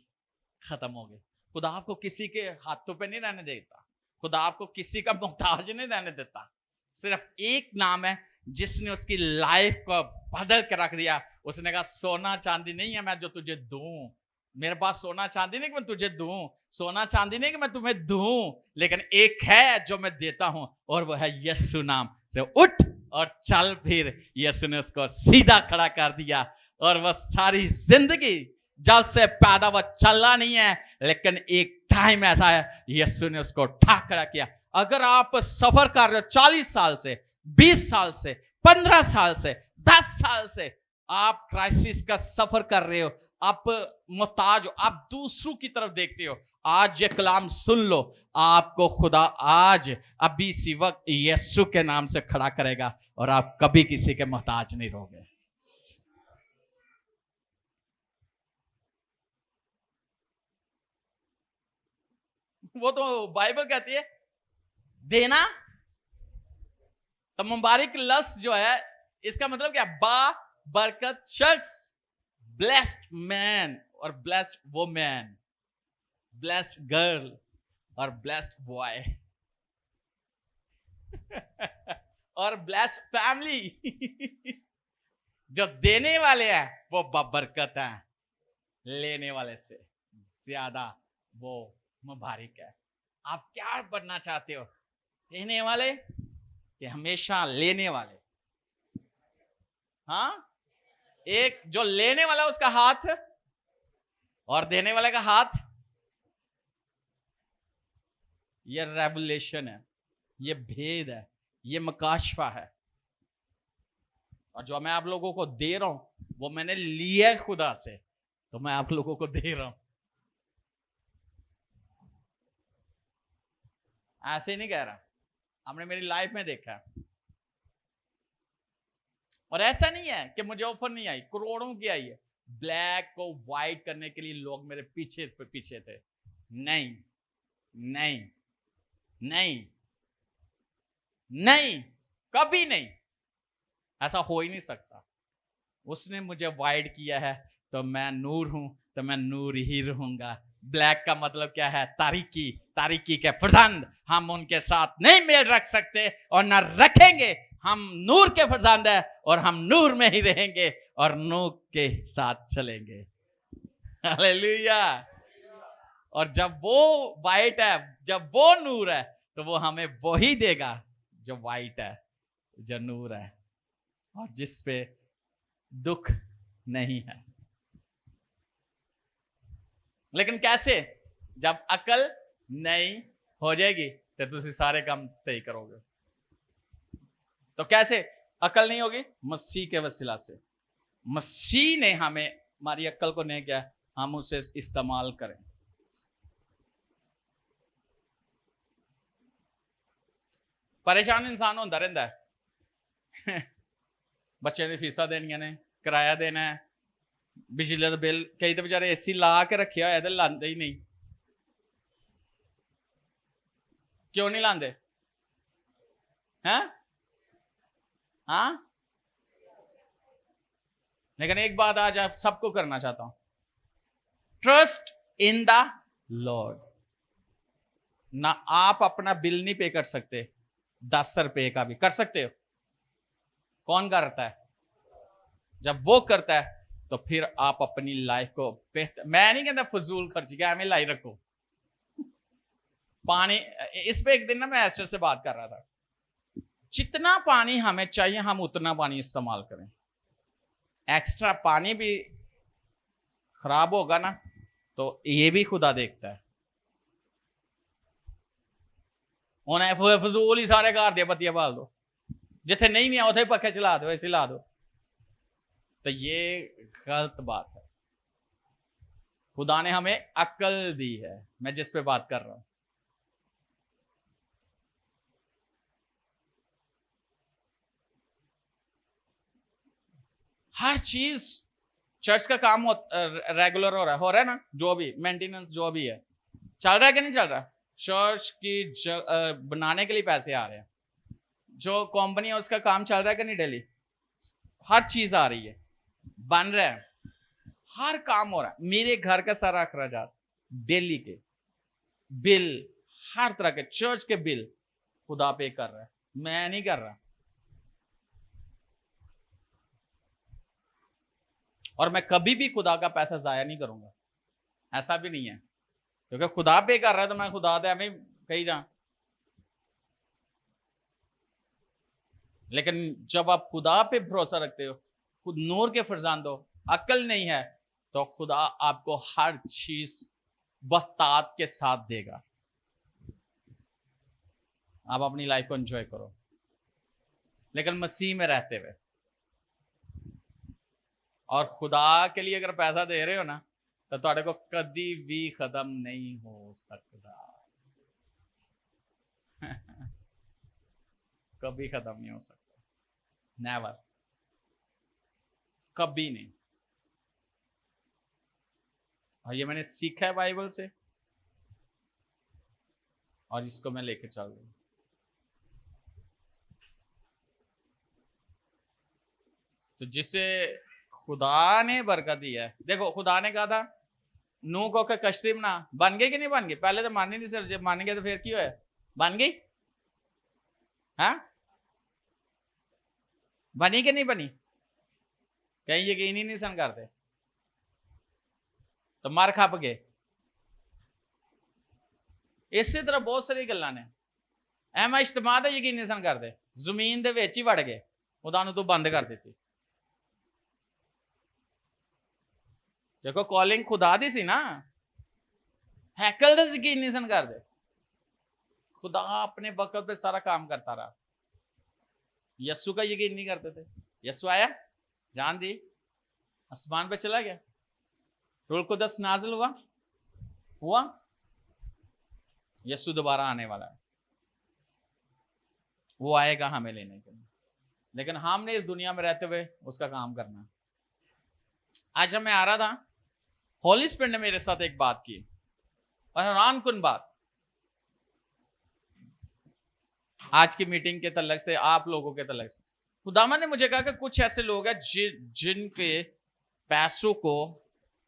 खत्म हो गई। खुदा आपको किसी के हाथों पे नहीं रहने देता। खुदा आपको किसी का मोहताज नहीं रहने देता। सिर्फ एक नाम है जिसने उसकी लाइफ को बदल के रख दिया। उसने कहा सोना चांदी नहीं है मैं जो तुझे दूं, मेरे पास सोना चांदी नहीं कि मैं तुझे दूं, सोना चांदी नहीं कि मैं तुम्हें दूं, लेकिन एक है जो मैं देता हूं, और वो है यीशु नाम से। उठ और चल। फिर यीशु ने उसको सीधा खड़ा कर दिया, और वह सारी जिंदगी जब से पैदा हुआ चला नहीं है, लेकिन एक टाइम ऐसा है यीशु ने उसको उठा खड़ा किया। अगर आप सफर कर रहे हो 40 साल से, 20 साल से, 15 साल से, 10 साल से, आप क्राइसिस का सफर कर रहे हो, आप मोहताज हो, आप दूसरों की तरफ देखते हो, आज ये कलाम सुन लो। आपको खुदा आज अभी इसी वक्त यीशु के नाम से खड़ा करेगा, और आप कभी किसी के मोहताज नहीं रहोगे। वो तो बाइबल कहती है देना। तो मुबारक लफ्ज जो है, इसका मतलब क्या? बरकत शख्स, ब्लेस्ड मैन और ब्लेस्ड वुमन, ब्लेस्ड गर्ल और ब्लेस्ड बॉय, और ब्लेस्ड फैमिली। जो देने वाले हैं वो बरकत है, लेने वाले से ज्यादा वो मुबारक है। आप क्या बनना चाहते हो? देने वाले कि हमेशा लेने वाले? हाँ, एक जो लेने वाला उसका हाथ और देने वाले का हाथ, ये रेवलेशन है, ये भेद है, ये मकाशफा है। और जो मैं आप लोगों को दे रहा हूं वो मैंने लिया है खुदा से, तो मैं आप लोगों को दे रहा हूं। ऐसे ही नहीं कह रहा, हमने मेरी लाइफ में देखा है। और ऐसा नहीं है कि मुझे ऑफर नहीं आई, करोड़ों की आई है। ब्लैक को व्हाइट करने के लिए लोग मेरे पीछे थे। नहीं नहीं नहीं नहीं, कभी नहीं, ऐसा हो ही नहीं सकता। उसने मुझे वाइड किया है तो मैं नूर हूं, तो मैं नूर ही रहूंगा। ब्लैक का मतलब क्या है? तारीकी, तारीकी के फर्जंद। हम उनके साथ नहीं मेल रख सकते और ना रखेंगे। हम नूर के फर्जंद है और हम नूर में ही रहेंगे और नूर के साथ चलेंगे। हालेलुया। और जब वो वाइट है, जब वो नूर है, तो वो हमें वही देगा जो वाइट है, जो नूर है, और जिस पे दुख नहीं है। लेकिन कैसे? जब अकल नहीं हो जाएगी तो तुम सारे काम सही करोगे। तो कैसे अकल नहीं होगी? मसीह के वसीला से। मसीह ने हमें, हमारी अकल को नहीं किया, हम उसे इस्तेमाल करें। परेशान इंसान होता रहता है बच्चे की फीसा देनिया ने, किराया देना है, बिजली का बिल, कई तो बेचारे एसी ला के रखे होया तो लाते ही नहीं। क्यों नहीं लाते? हैं? हाँ, लेकिन एक बात आज आप सबको करना चाहता हूं, ट्रस्ट इन द लॉर्ड। ना आप अपना बिल नहीं पे कर सकते, 10 रुपए का भी कर सकते हो। कौन करता है? जब वो करता है तो फिर आप अपनी लाइफ को बेहतर, मैं नहीं कहता फजूल खर्ची क्या हमें लाई रखो। पानी, इस पे एक दिन ना मैं एस्टर से बात कर रहा था, जितना पानी हमें चाहिए हम उतना पानी इस्तेमाल करें। एक्स्ट्रा पानी भी खराब होगा ना तो ये भी खुदा देखता है। उन्हें फजूल ही सारे घर दिया बत्तियां बाल दो, जिथे नहीं भी उथे पखे चला दो, ऐसे ला दो, तो ये गलत बात है। खुदा ने हमें अक्ल दी है, मैं जिस पे बात कर रहा हूं। हर चीज चर्च का काम रेगुलर हो रहा है ना, जो भी मेंटेनेंस जो भी है, चल रहा है कि नहीं चल रहा? चर्च की बनाने के लिए पैसे आ रहे हैं, जो कंपनी है उसका काम चल रहा है कि नहीं? डेली हर चीज आ रही है, बन रहा है, हर काम हो रहा है। मेरे घर का सारा अखराजात, डेली के बिल, हर तरह के चर्च के बिल खुदा पे कर रहा है, मैं नहीं कर रहा। और मैं कभी भी खुदा का पैसा जाया नहीं करूंगा, ऐसा भी नहीं है, क्योंकि खुदा पे कर रहा है तो मैं खुदा दे हमें कहीं जा। लेकिन जब आप खुदा पे भरोसा रखते हो, खुद नूर के फरजांद हो, अकल नहीं है, तो खुदा आपको हर चीज बहतात के साथ देगा। आप अपनी लाइफ को एंजॉय करो, लेकिन मसीह में रहते हुए। और खुदा के लिए अगर पैसा दे रहे हो ना, तो ਤੁਹਾਡੇ को कभी भी खत्म नहीं हो सकता कभी खत्म नहीं हो सकता, नेवर, कभी नहीं। और ये मैंने सीखा है बाइबल से, और इसको मैं लेके चल रहा हूं। तो जिसे खुदा ने बरकत दी है, देखो खुदा ने कहा था नूह को कश्ती बना, बन गई कि नहीं बन गई? पहले तो मान ही नहीं सर, जब मान गए तो फिर क्यों है? बन गई? हाँ, बनी कि नहीं बनी? कहीं यकीन ही नहीं सन करते, तो मर खप गए। इसी तरह बहुत सारी गल्लां ने, मैं इज्तमा तो यकीन नहीं सन करते, जमीन के विच ही वड़ गए, खुदा नूं तो बंद कर दी। देखो कॉलिंग खुदा दी सी ना, हैकल तो यकीन नहीं सन करते। खुदा अपने वक्त पे सारा काम करता रहा। यस्सु का यकीन नहीं करते थे, यस्सु आया, जान दी, आसमान पे चला गया, रूह कुद्दस नाजिल हुआ, यस्सु दोबारा आने वाला है, वो आएगा हमें लेने के लिए, लेकिन हमने इस दुनिया में रहते हुए उसका काम करना। आज जब मैं आ रहा था, होली स्पिरिट ने मेरे साथ एक बात की, और हैरान कुन बात, आज की मीटिंग के तलक से, आप लोगों के तलक से, खुदामा ने मुझे कहा कि कुछ ऐसे लोग हैं जिनके पैसों को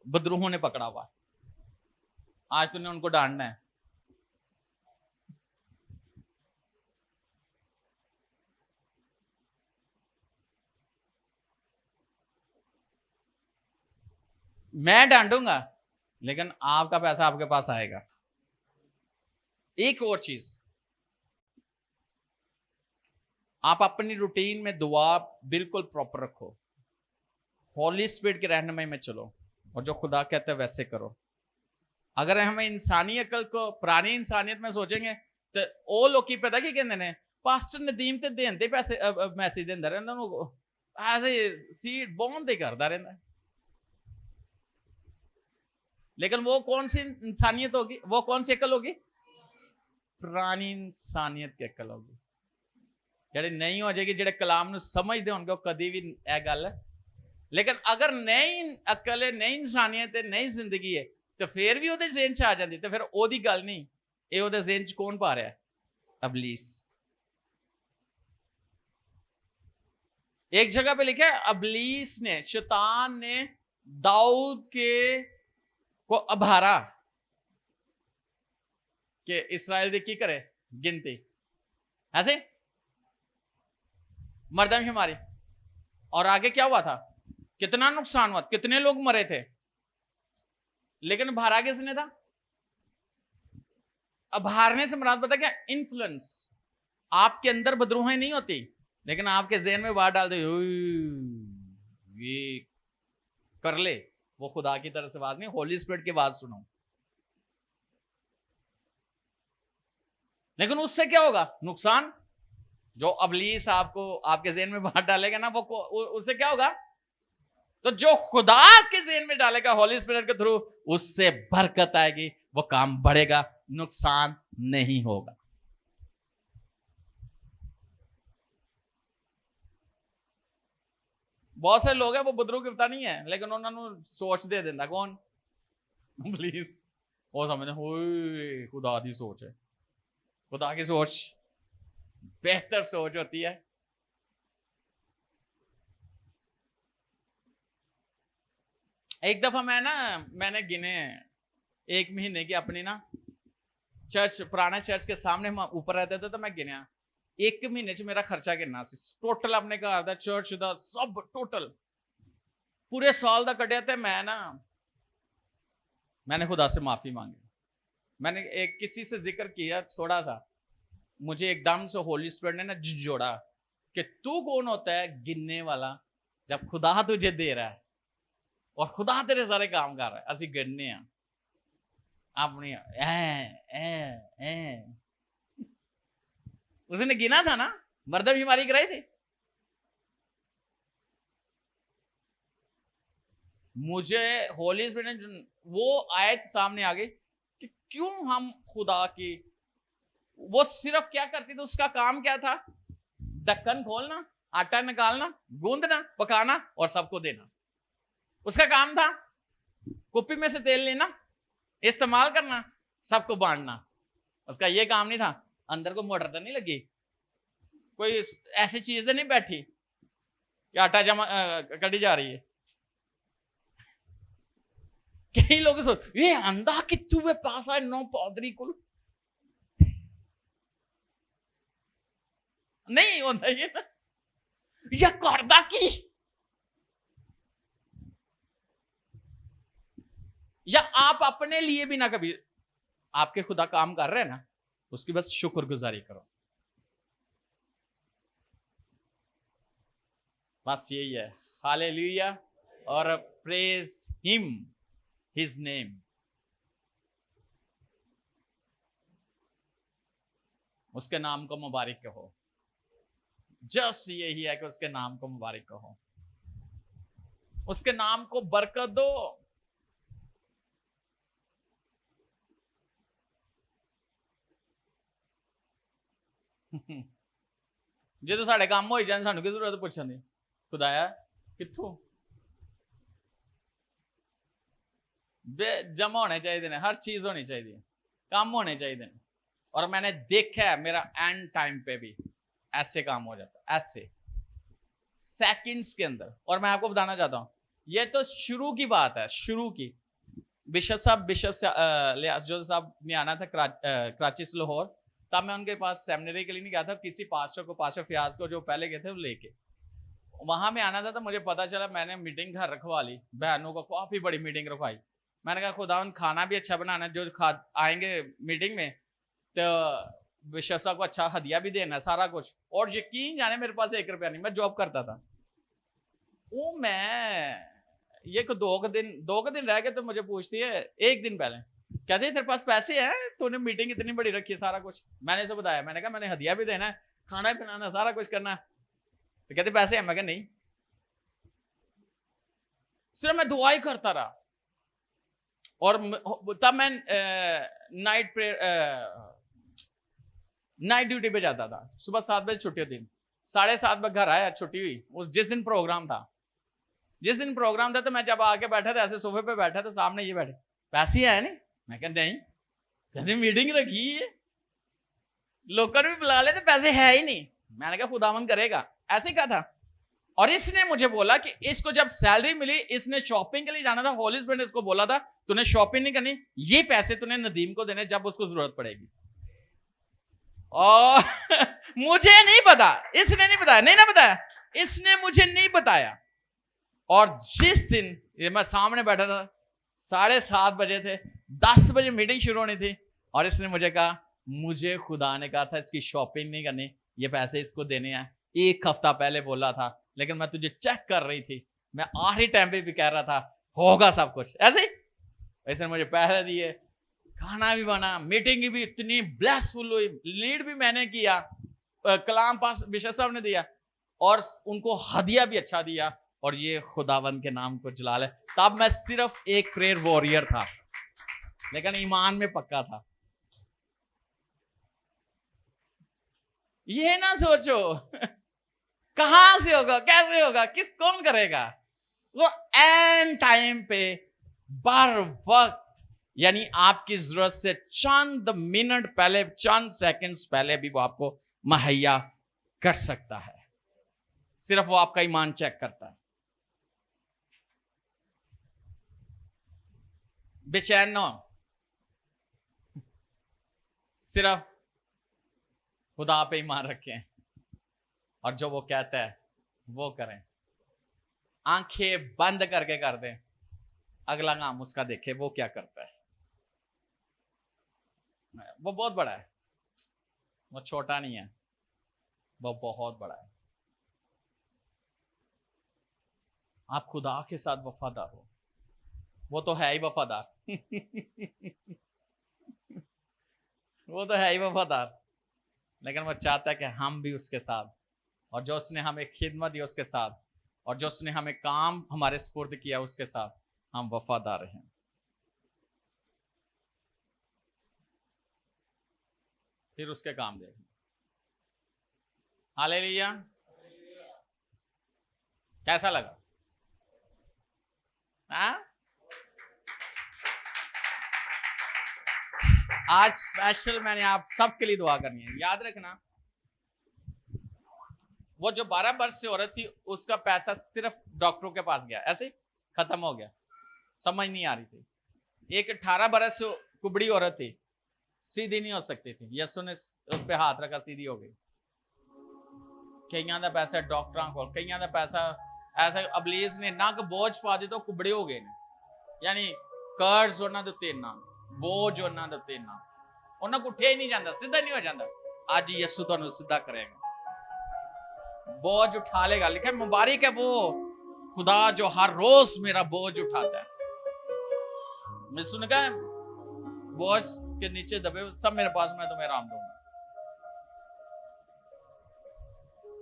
बदरूहों ने पकड़ा हुआ, आज तूने उनको डांटना है। मैं डांटूंगा, लेकिन आपका पैसा आपके पास आएगा। एक और चीज, आप अपनी रूटीन में दुआ बिल्कुल प्रॉपर रखो, हॉली स्पिरिट के रहनुमाई में चलो और जो खुदा कहता है वैसे करो। अगर हम इंसानी अकल को पुरानी इंसानियत में सोचेंगे तो ਉਹ ਲੋਕੀ ਪਤਾ ਕੀ ਕਹਿੰਦੇ ਨੇ, ਪਾਸਟਰ ਨਦੀਮ ਤੇ ਦੇਂਦੇ ਪੈਸੇ ਮੈਸੇਜ ਦਿੰਦਾ ਰਹਿੰਦਾ ਉਹਨੂੰ, ऐसे सीड बॉन्ड करता रहता है। लेकिन वो कौन सी इंसानियत होगी, वो कौन सी अकल होगी? पुरानी इंसानियत की अकल होगी, ਜਿਹੜੇ नहीं हो जाएगी, ਜਿਹੜੇ कलाम ਨੂੰ ਸਮਝਦੇ ਹੋਣਗੇ ਉਹ ਕਦੀ ਵੀ ਇਹ ਗੱਲ। लेकिन अगर नई अकल है, नई इंसानियत है, नई जिंदगी है तो फिर भी ਉਹਦੇ ਜ਼ੇਨ ਚ ਆ ਜਾਂਦੀ, ਤੇ ਫਿਰ ਉਹਦੀ ਗੱਲ ਨਹੀਂ, ਇਹ ਉਹਦੇ ਜ਼ੇਨ ਚ ਕੌਣ ਪਾ ਰਿਹਾ ਹੈ? अबलीस। एक जगह पे लिखा है अबलीस ने, शैतान ने दाऊद के को अभारा कि इसराइल दी की करे गिनती, ऐसे मर्दमशुमारी। और आगे क्या हुआ था, कितना नुकसान हुआ, कितने लोग मरे थे, लेकिन भारा किसने था? अभारने से मुराद पता क्या? इन्फ्लुएंस। आपके अंदर बदरूहें नहीं होती, लेकिन आपके ज़हन में बात डाल दे, ये कर ले, वो खुदा की तरफ से आवाज नहीं, होली स्पिरिट की आवाज सुनो। लेकिन उससे क्या होगा? नुकसान। जो अबलीस आपको आपके ज़हन में बात डालेगा ना, वो उससे क्या होगा? तो जो खुदा के ज़हन में डालेगा होली स्पिरिट के थ्रू, उससे बरकत आएगी, वो काम बढ़ेगा, नुकसान नहीं होगा। बहुत सारे लोग हैं वो बुजुर्ग गिफ्ता नहीं है, लेकिन उन्होंने सोच दे देता कौन? प्लीज वो समझते होए खुदा दी सोच है। खुदा की सोच बेहतर सोच होती है। एक दफा मैंने गिने 1 महीने की अपनी ना चर्च, पुराना चर्च के सामने हम ऊपर रहते थे, तो मैं गिनया 1 महीने च मेरा खर्चा कितना सी टोटल अपने घर दा, चर्च दा, सब टोटल पूरे साल दा कटिया। ते मैंने खुदा से माफी मांगी। मैंने एक किसी से जिक्र किया थोड़ा सा, मुझे एकदम से होली स्पिरिट ने ना जोड़ा कि तू कौन होता है गिनने वाला, जब खुदा तुझे दे रहा है और खुदा तेरे सारे काम कर रहा है। असि गिनने हैं अपनी उसने गिना था ना, मर्दमशुमारी कराई थी। मुझे होली स्पिरिट वो आयत सामने आ गई कि क्यों हम खुदा की, वो सिर्फ क्या करती थी, उसका काम क्या था? ढक्कन खोलना, आटा निकालना, गूंदना, पकाना और सबको देना। उसका काम था कुप्पी में से तेल लेना, इस्तेमाल करना, सबको बांटना। उसका ये काम नहीं था। अंदर को मोटर तो नहीं लगी, कोई ऐसी चीज तो नहीं बैठी कि आटा जमा कटी जा रही है। कई लोग सोच ये अंधा कितू में पास आए नौ पादरी को नहीं होता ये ना, या करदा की, या आप अपने लिए भी ना कभी, आपके खुदा काम कर रहे हैं ना, उसकी बस शुक्रगुजारी करो, बस यही है। हालेलुया और प्रेज हिम, हिज नेम। उसके नाम को मुबारक कहो। जस्ट यही है कि उसके नाम को मुबारक कहो, उसके नाम को बरकत दो। जे तो साढ़े काम हो जाए, सानू की जरूरत पूछने दी, खुदाया कित्थों? जमा होने चाहिए ने, हर चीज होनी चाहिए, काम होने चाहिए। और मैंने देखा है मेरा एंड टाइम पे भी ऐसे काम हो जाता, ऐसे सेकंड्स के अंदर। और मैं आपको बताना चाहता हूं, ये तो शुरू की बात है, शुरू की। बिशप साहब ने आना था कराची से लाहौर, तब मैं उनके पास सेमिनरी के लिए नहीं गया था, किसी पास्टर को, पास्टर फयाज को जो पहले गए थे वो लेके वहां में आना था। तो मुझे पता चला, मैंने मीटिंग घर रखवा ली, बहनों को काफी बड़ी मीटिंग रखवाई। मैंने कहा खुदा खाना भी अच्छा बनाना, जो आएंगे मीटिंग में तो बिशप साहब को अच्छा हदिया भी देना है, सारा कुछ। और यकीन जाने मेरे पास 1 रुपया नहीं, मैं जॉब करता था। वो मैं ये को 2 दिन रह गए तो मुझे पूछती है 1 दिन पहले, कहते तेरे पास पैसे हैं, तूने मीटिंग इतनी बड़ी रखी है, सारा कुछ। मैंने इसे बताया, मैंने कहा मैंने हदिया भी देना है, खाना बनाना, सारा कुछ करना है। तो कहते पैसे हैं, मैं कहा नहीं। सिर्फ मैं दुआ ही करता रहा। और तब मैं नाइट ड्यूटी पे जाता था। सुबह 7 बजे छुट्टी होती, 7:30 बजे घर आया, छुट्टी हुई। उस जिस दिन प्रोग्राम था तो मैं जब आके बैठा था, ऐसे सोफे पे बैठा था, सामने ये बैठे, पैसे है नहीं? मैं कहा नहीं। कहते मीटिंग रखी है, लोगों ने भी बुला लेते, पैसे है ही नहीं। मैंने कहा खुदावन करेगा, ऐसे ही कहा था। और इसने मुझे बोला कि इसको जब सैलरी मिली, इसने शॉपिंग के लिए जाना था, होली स्पिरिट इसको बोला था तूने शॉपिंग नहीं करनी, ये पैसे तूने नदीम को देने जब उसको जरूरत पड़ेगी। और मुझे नहीं पता, इसने नहीं बताया, नहीं ना बताया, इसने मुझे नहीं बताया। और जिस दिन ये मैं सामने बैठा था, 7:30 बजे थे, 10 बजे मीटिंग शुरू होनी थी, और इसने मुझे कहा मुझे खुदा ने कहा था इसकी शॉपिंग नहीं करनी, ये पैसे इसको देने हैं। 1 हफ्ता पहले बोला था, लेकिन मैं तुझे चेक कर रही थी, मैं आखिरी टाइम पे भी कह रहा था होगा सब कुछ ऐसे ही। इसने मुझे पैसे दिए, खाना भी बना, मीटिंग भी इतनी ब्लेसफुल हुई, लीड भी मैंने किया, कलाम पास बिशप साहब ने दिया, और उनको हदिया भी अच्छा दिया, और ये खुदावन के नाम को जलाल है। तब मैं सिर्फ एक प्रेयर वॉरियर था, लेकिन ईमान में पक्का था। ये ना सोचो कहां से होगा, कैसे होगा, कौन करेगा। वो एंड टाइम पे बर वक्त, यानी आपकी जरूरत से चंद मिनट पहले, चंद सेकंड्स पहले भी वो आपको मुहैया कर सकता है। सिर्फ वो आपका ईमान चेक करता है। बेचैन ना, सिर्फ खुदा पे ईमान रखें, और जो वो कहता है वो करें। आंखें बंद करके कर दें, अगला काम उसका देखे वो क्या करता है। वो बहुत बड़ा है, वो छोटा नहीं है, वो बहुत बड़ा है। आप खुदा के साथ वफादार हो, वो तो है ही वफादार वो तो है ही वफादार, लेकिन वो चाहता है कि हम भी उसके साथ, और जो उसने हमें खिदमत दी उसके साथ, और जो उसने हमें काम हमारे सुपुर्द किया उसके साथ हम वफादार रहें। फिर उसके काम देखें। हालेलुया। कैसा लगा? आज स्पेशल मैंने आप सबके लिए दुआ करनी है। याद रखना, वो जो 12 वर्ष से औरत थी, उसका पैसा सिर्फ डॉक्टरों के पास गया, ऐसे खत्म हो गया, समझ नहीं आ रही थी। एक 18 वर्ष से कुबड़ी औरत थी, सीधी नहीं हो सकती थी, यीशु ने उस पे हाथ रखा, सीधी हो गई। कईयां दा पैसा डॉक्टरां को, कईयां दा पैसा ऐसा अबलीस ने नग बोझ पा दी तो कुबड़े हो गए, यानी कर्ज उन्हां दे उत्ते ना, बोझ उन्हां दे उत्ते ना, उन्हां को उठे ही नहीं जाता, सीधा नहीं हो जाता। आज यीशु तुहानू सीधा करेगा, बोझ उठा लेगा। लिखा मुबारक है वो खुदा जो हर रोज मेरा बोझ उठाता है। मैं सुन गया बोझ के नीचे दबे सब मेरे पास, मैं तुम्हें आराम दूंगा।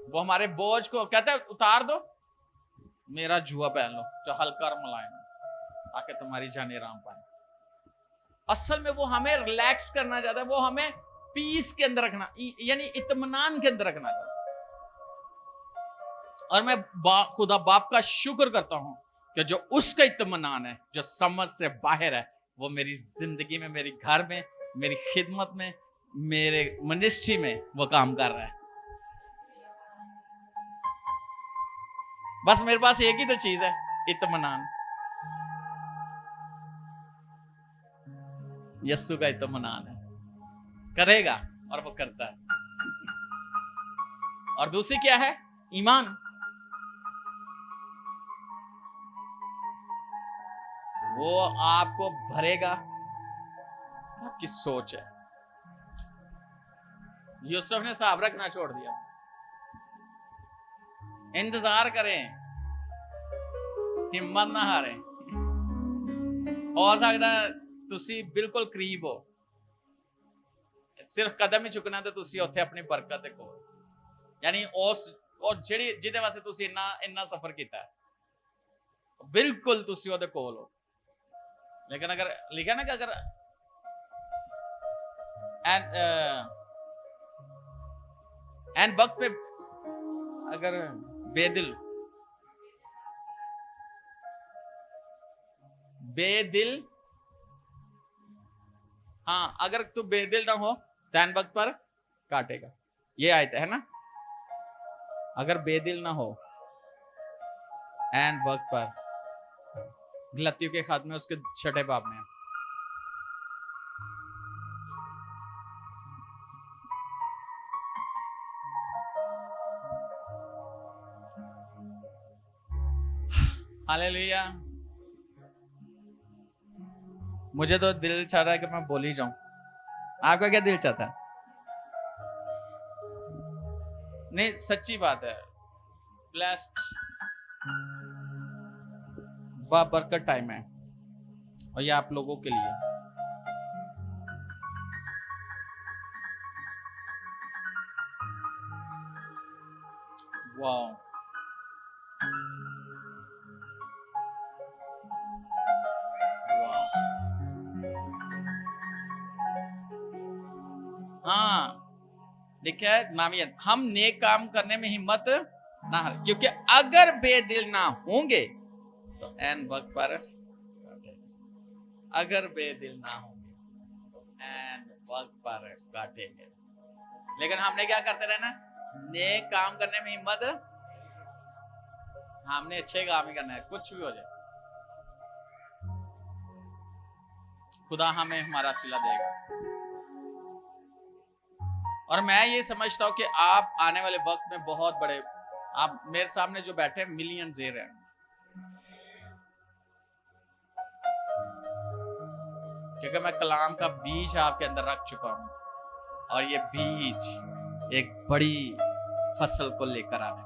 वो हमारे बोझ को कहता है उतार दो, मेरा जुआ पहन लो जो हल्का और मुलायम, ताकि तुम्हारी जान आराम पाए। असल में वो हमें रिलैक्स करना चाहता है, वो हमें पीस के अंदर रखना, यानी इत्मीनान के अंदर रखना चाहता है। और मैं खुदा बाप का शुक्र करता हूं कि जो उसका इत्मीनान है, जो समझ से बाहर है, वो मेरी जिंदगी में, मेरे घर में, मेरी खिदमत में, मेरे मिनिस्ट्री में वो काम कर रहा है। बस मेरे पास एक ही तो चीज है, इत्मीनान। यीशु का इत्मीनान है, करेगा, और वो करता है। और दूसरी क्या है? ईमान। वो आपको भरेगा, आपकी सोच है। यूसुफ ने साहब रखना छोड़ दिया। इंतजार करें, हिम्मत ना हारें। हो सकदा तुसी बिल्कुल करीब हो, सिर्फ कदम ही चुकना ते तुसी उत्थे अपनी बरकत दे कोल, यानी उस और जेड़ी जिहदे वास्ते तुसी इन्ना सफर कीता है, बिल्कुल तुसी ओदे कोल हो। लेकिन अगर लिखा ना कि अगर एंड वक्त पे अगर बेदिल हाँ, अगर तू बेदिल ना हो तो एन वक्त पर काटेगा, ये आयत है ना। अगर बेदिल ना हो एन वक्त पर, गलतियों के खात्मे उसके 6 बाब में। हालेलुया। मुझे तो दिल चाह रहा है कि मैं बोल ही जाऊं। आपका क्या दिल चाहता है? नहीं, सच्ची बात है। ब्लेस्ड बरकत टाइम है और ये आप लोगों के लिए। वाह, हाँ लिखा है नामियत, हम नेक काम करने में हिम्मत ना हारे, क्योंकि अगर बेदिल ना होंगे तो एन वक्त पर, अगर बेदिल ना होंगे तो एन वक्त पर काटेंगे। लेकिन हमने क्या करते रहना, नेक काम करने में हिम्मत, हमने अच्छे काम ही करना है, कुछ भी हो जाए खुदा हमें हमारा सिला देगा। और मैं ये समझता हूं कि आप आने वाले वक्त में बहुत बड़े, आप मेरे सामने जो बैठे हैं मिलियनज़ेर हैं, क्योंकि मैं कलाम का बीज आपके अंदर रख चुका हूं और ये बीज एक बड़ी फसल को लेकर आने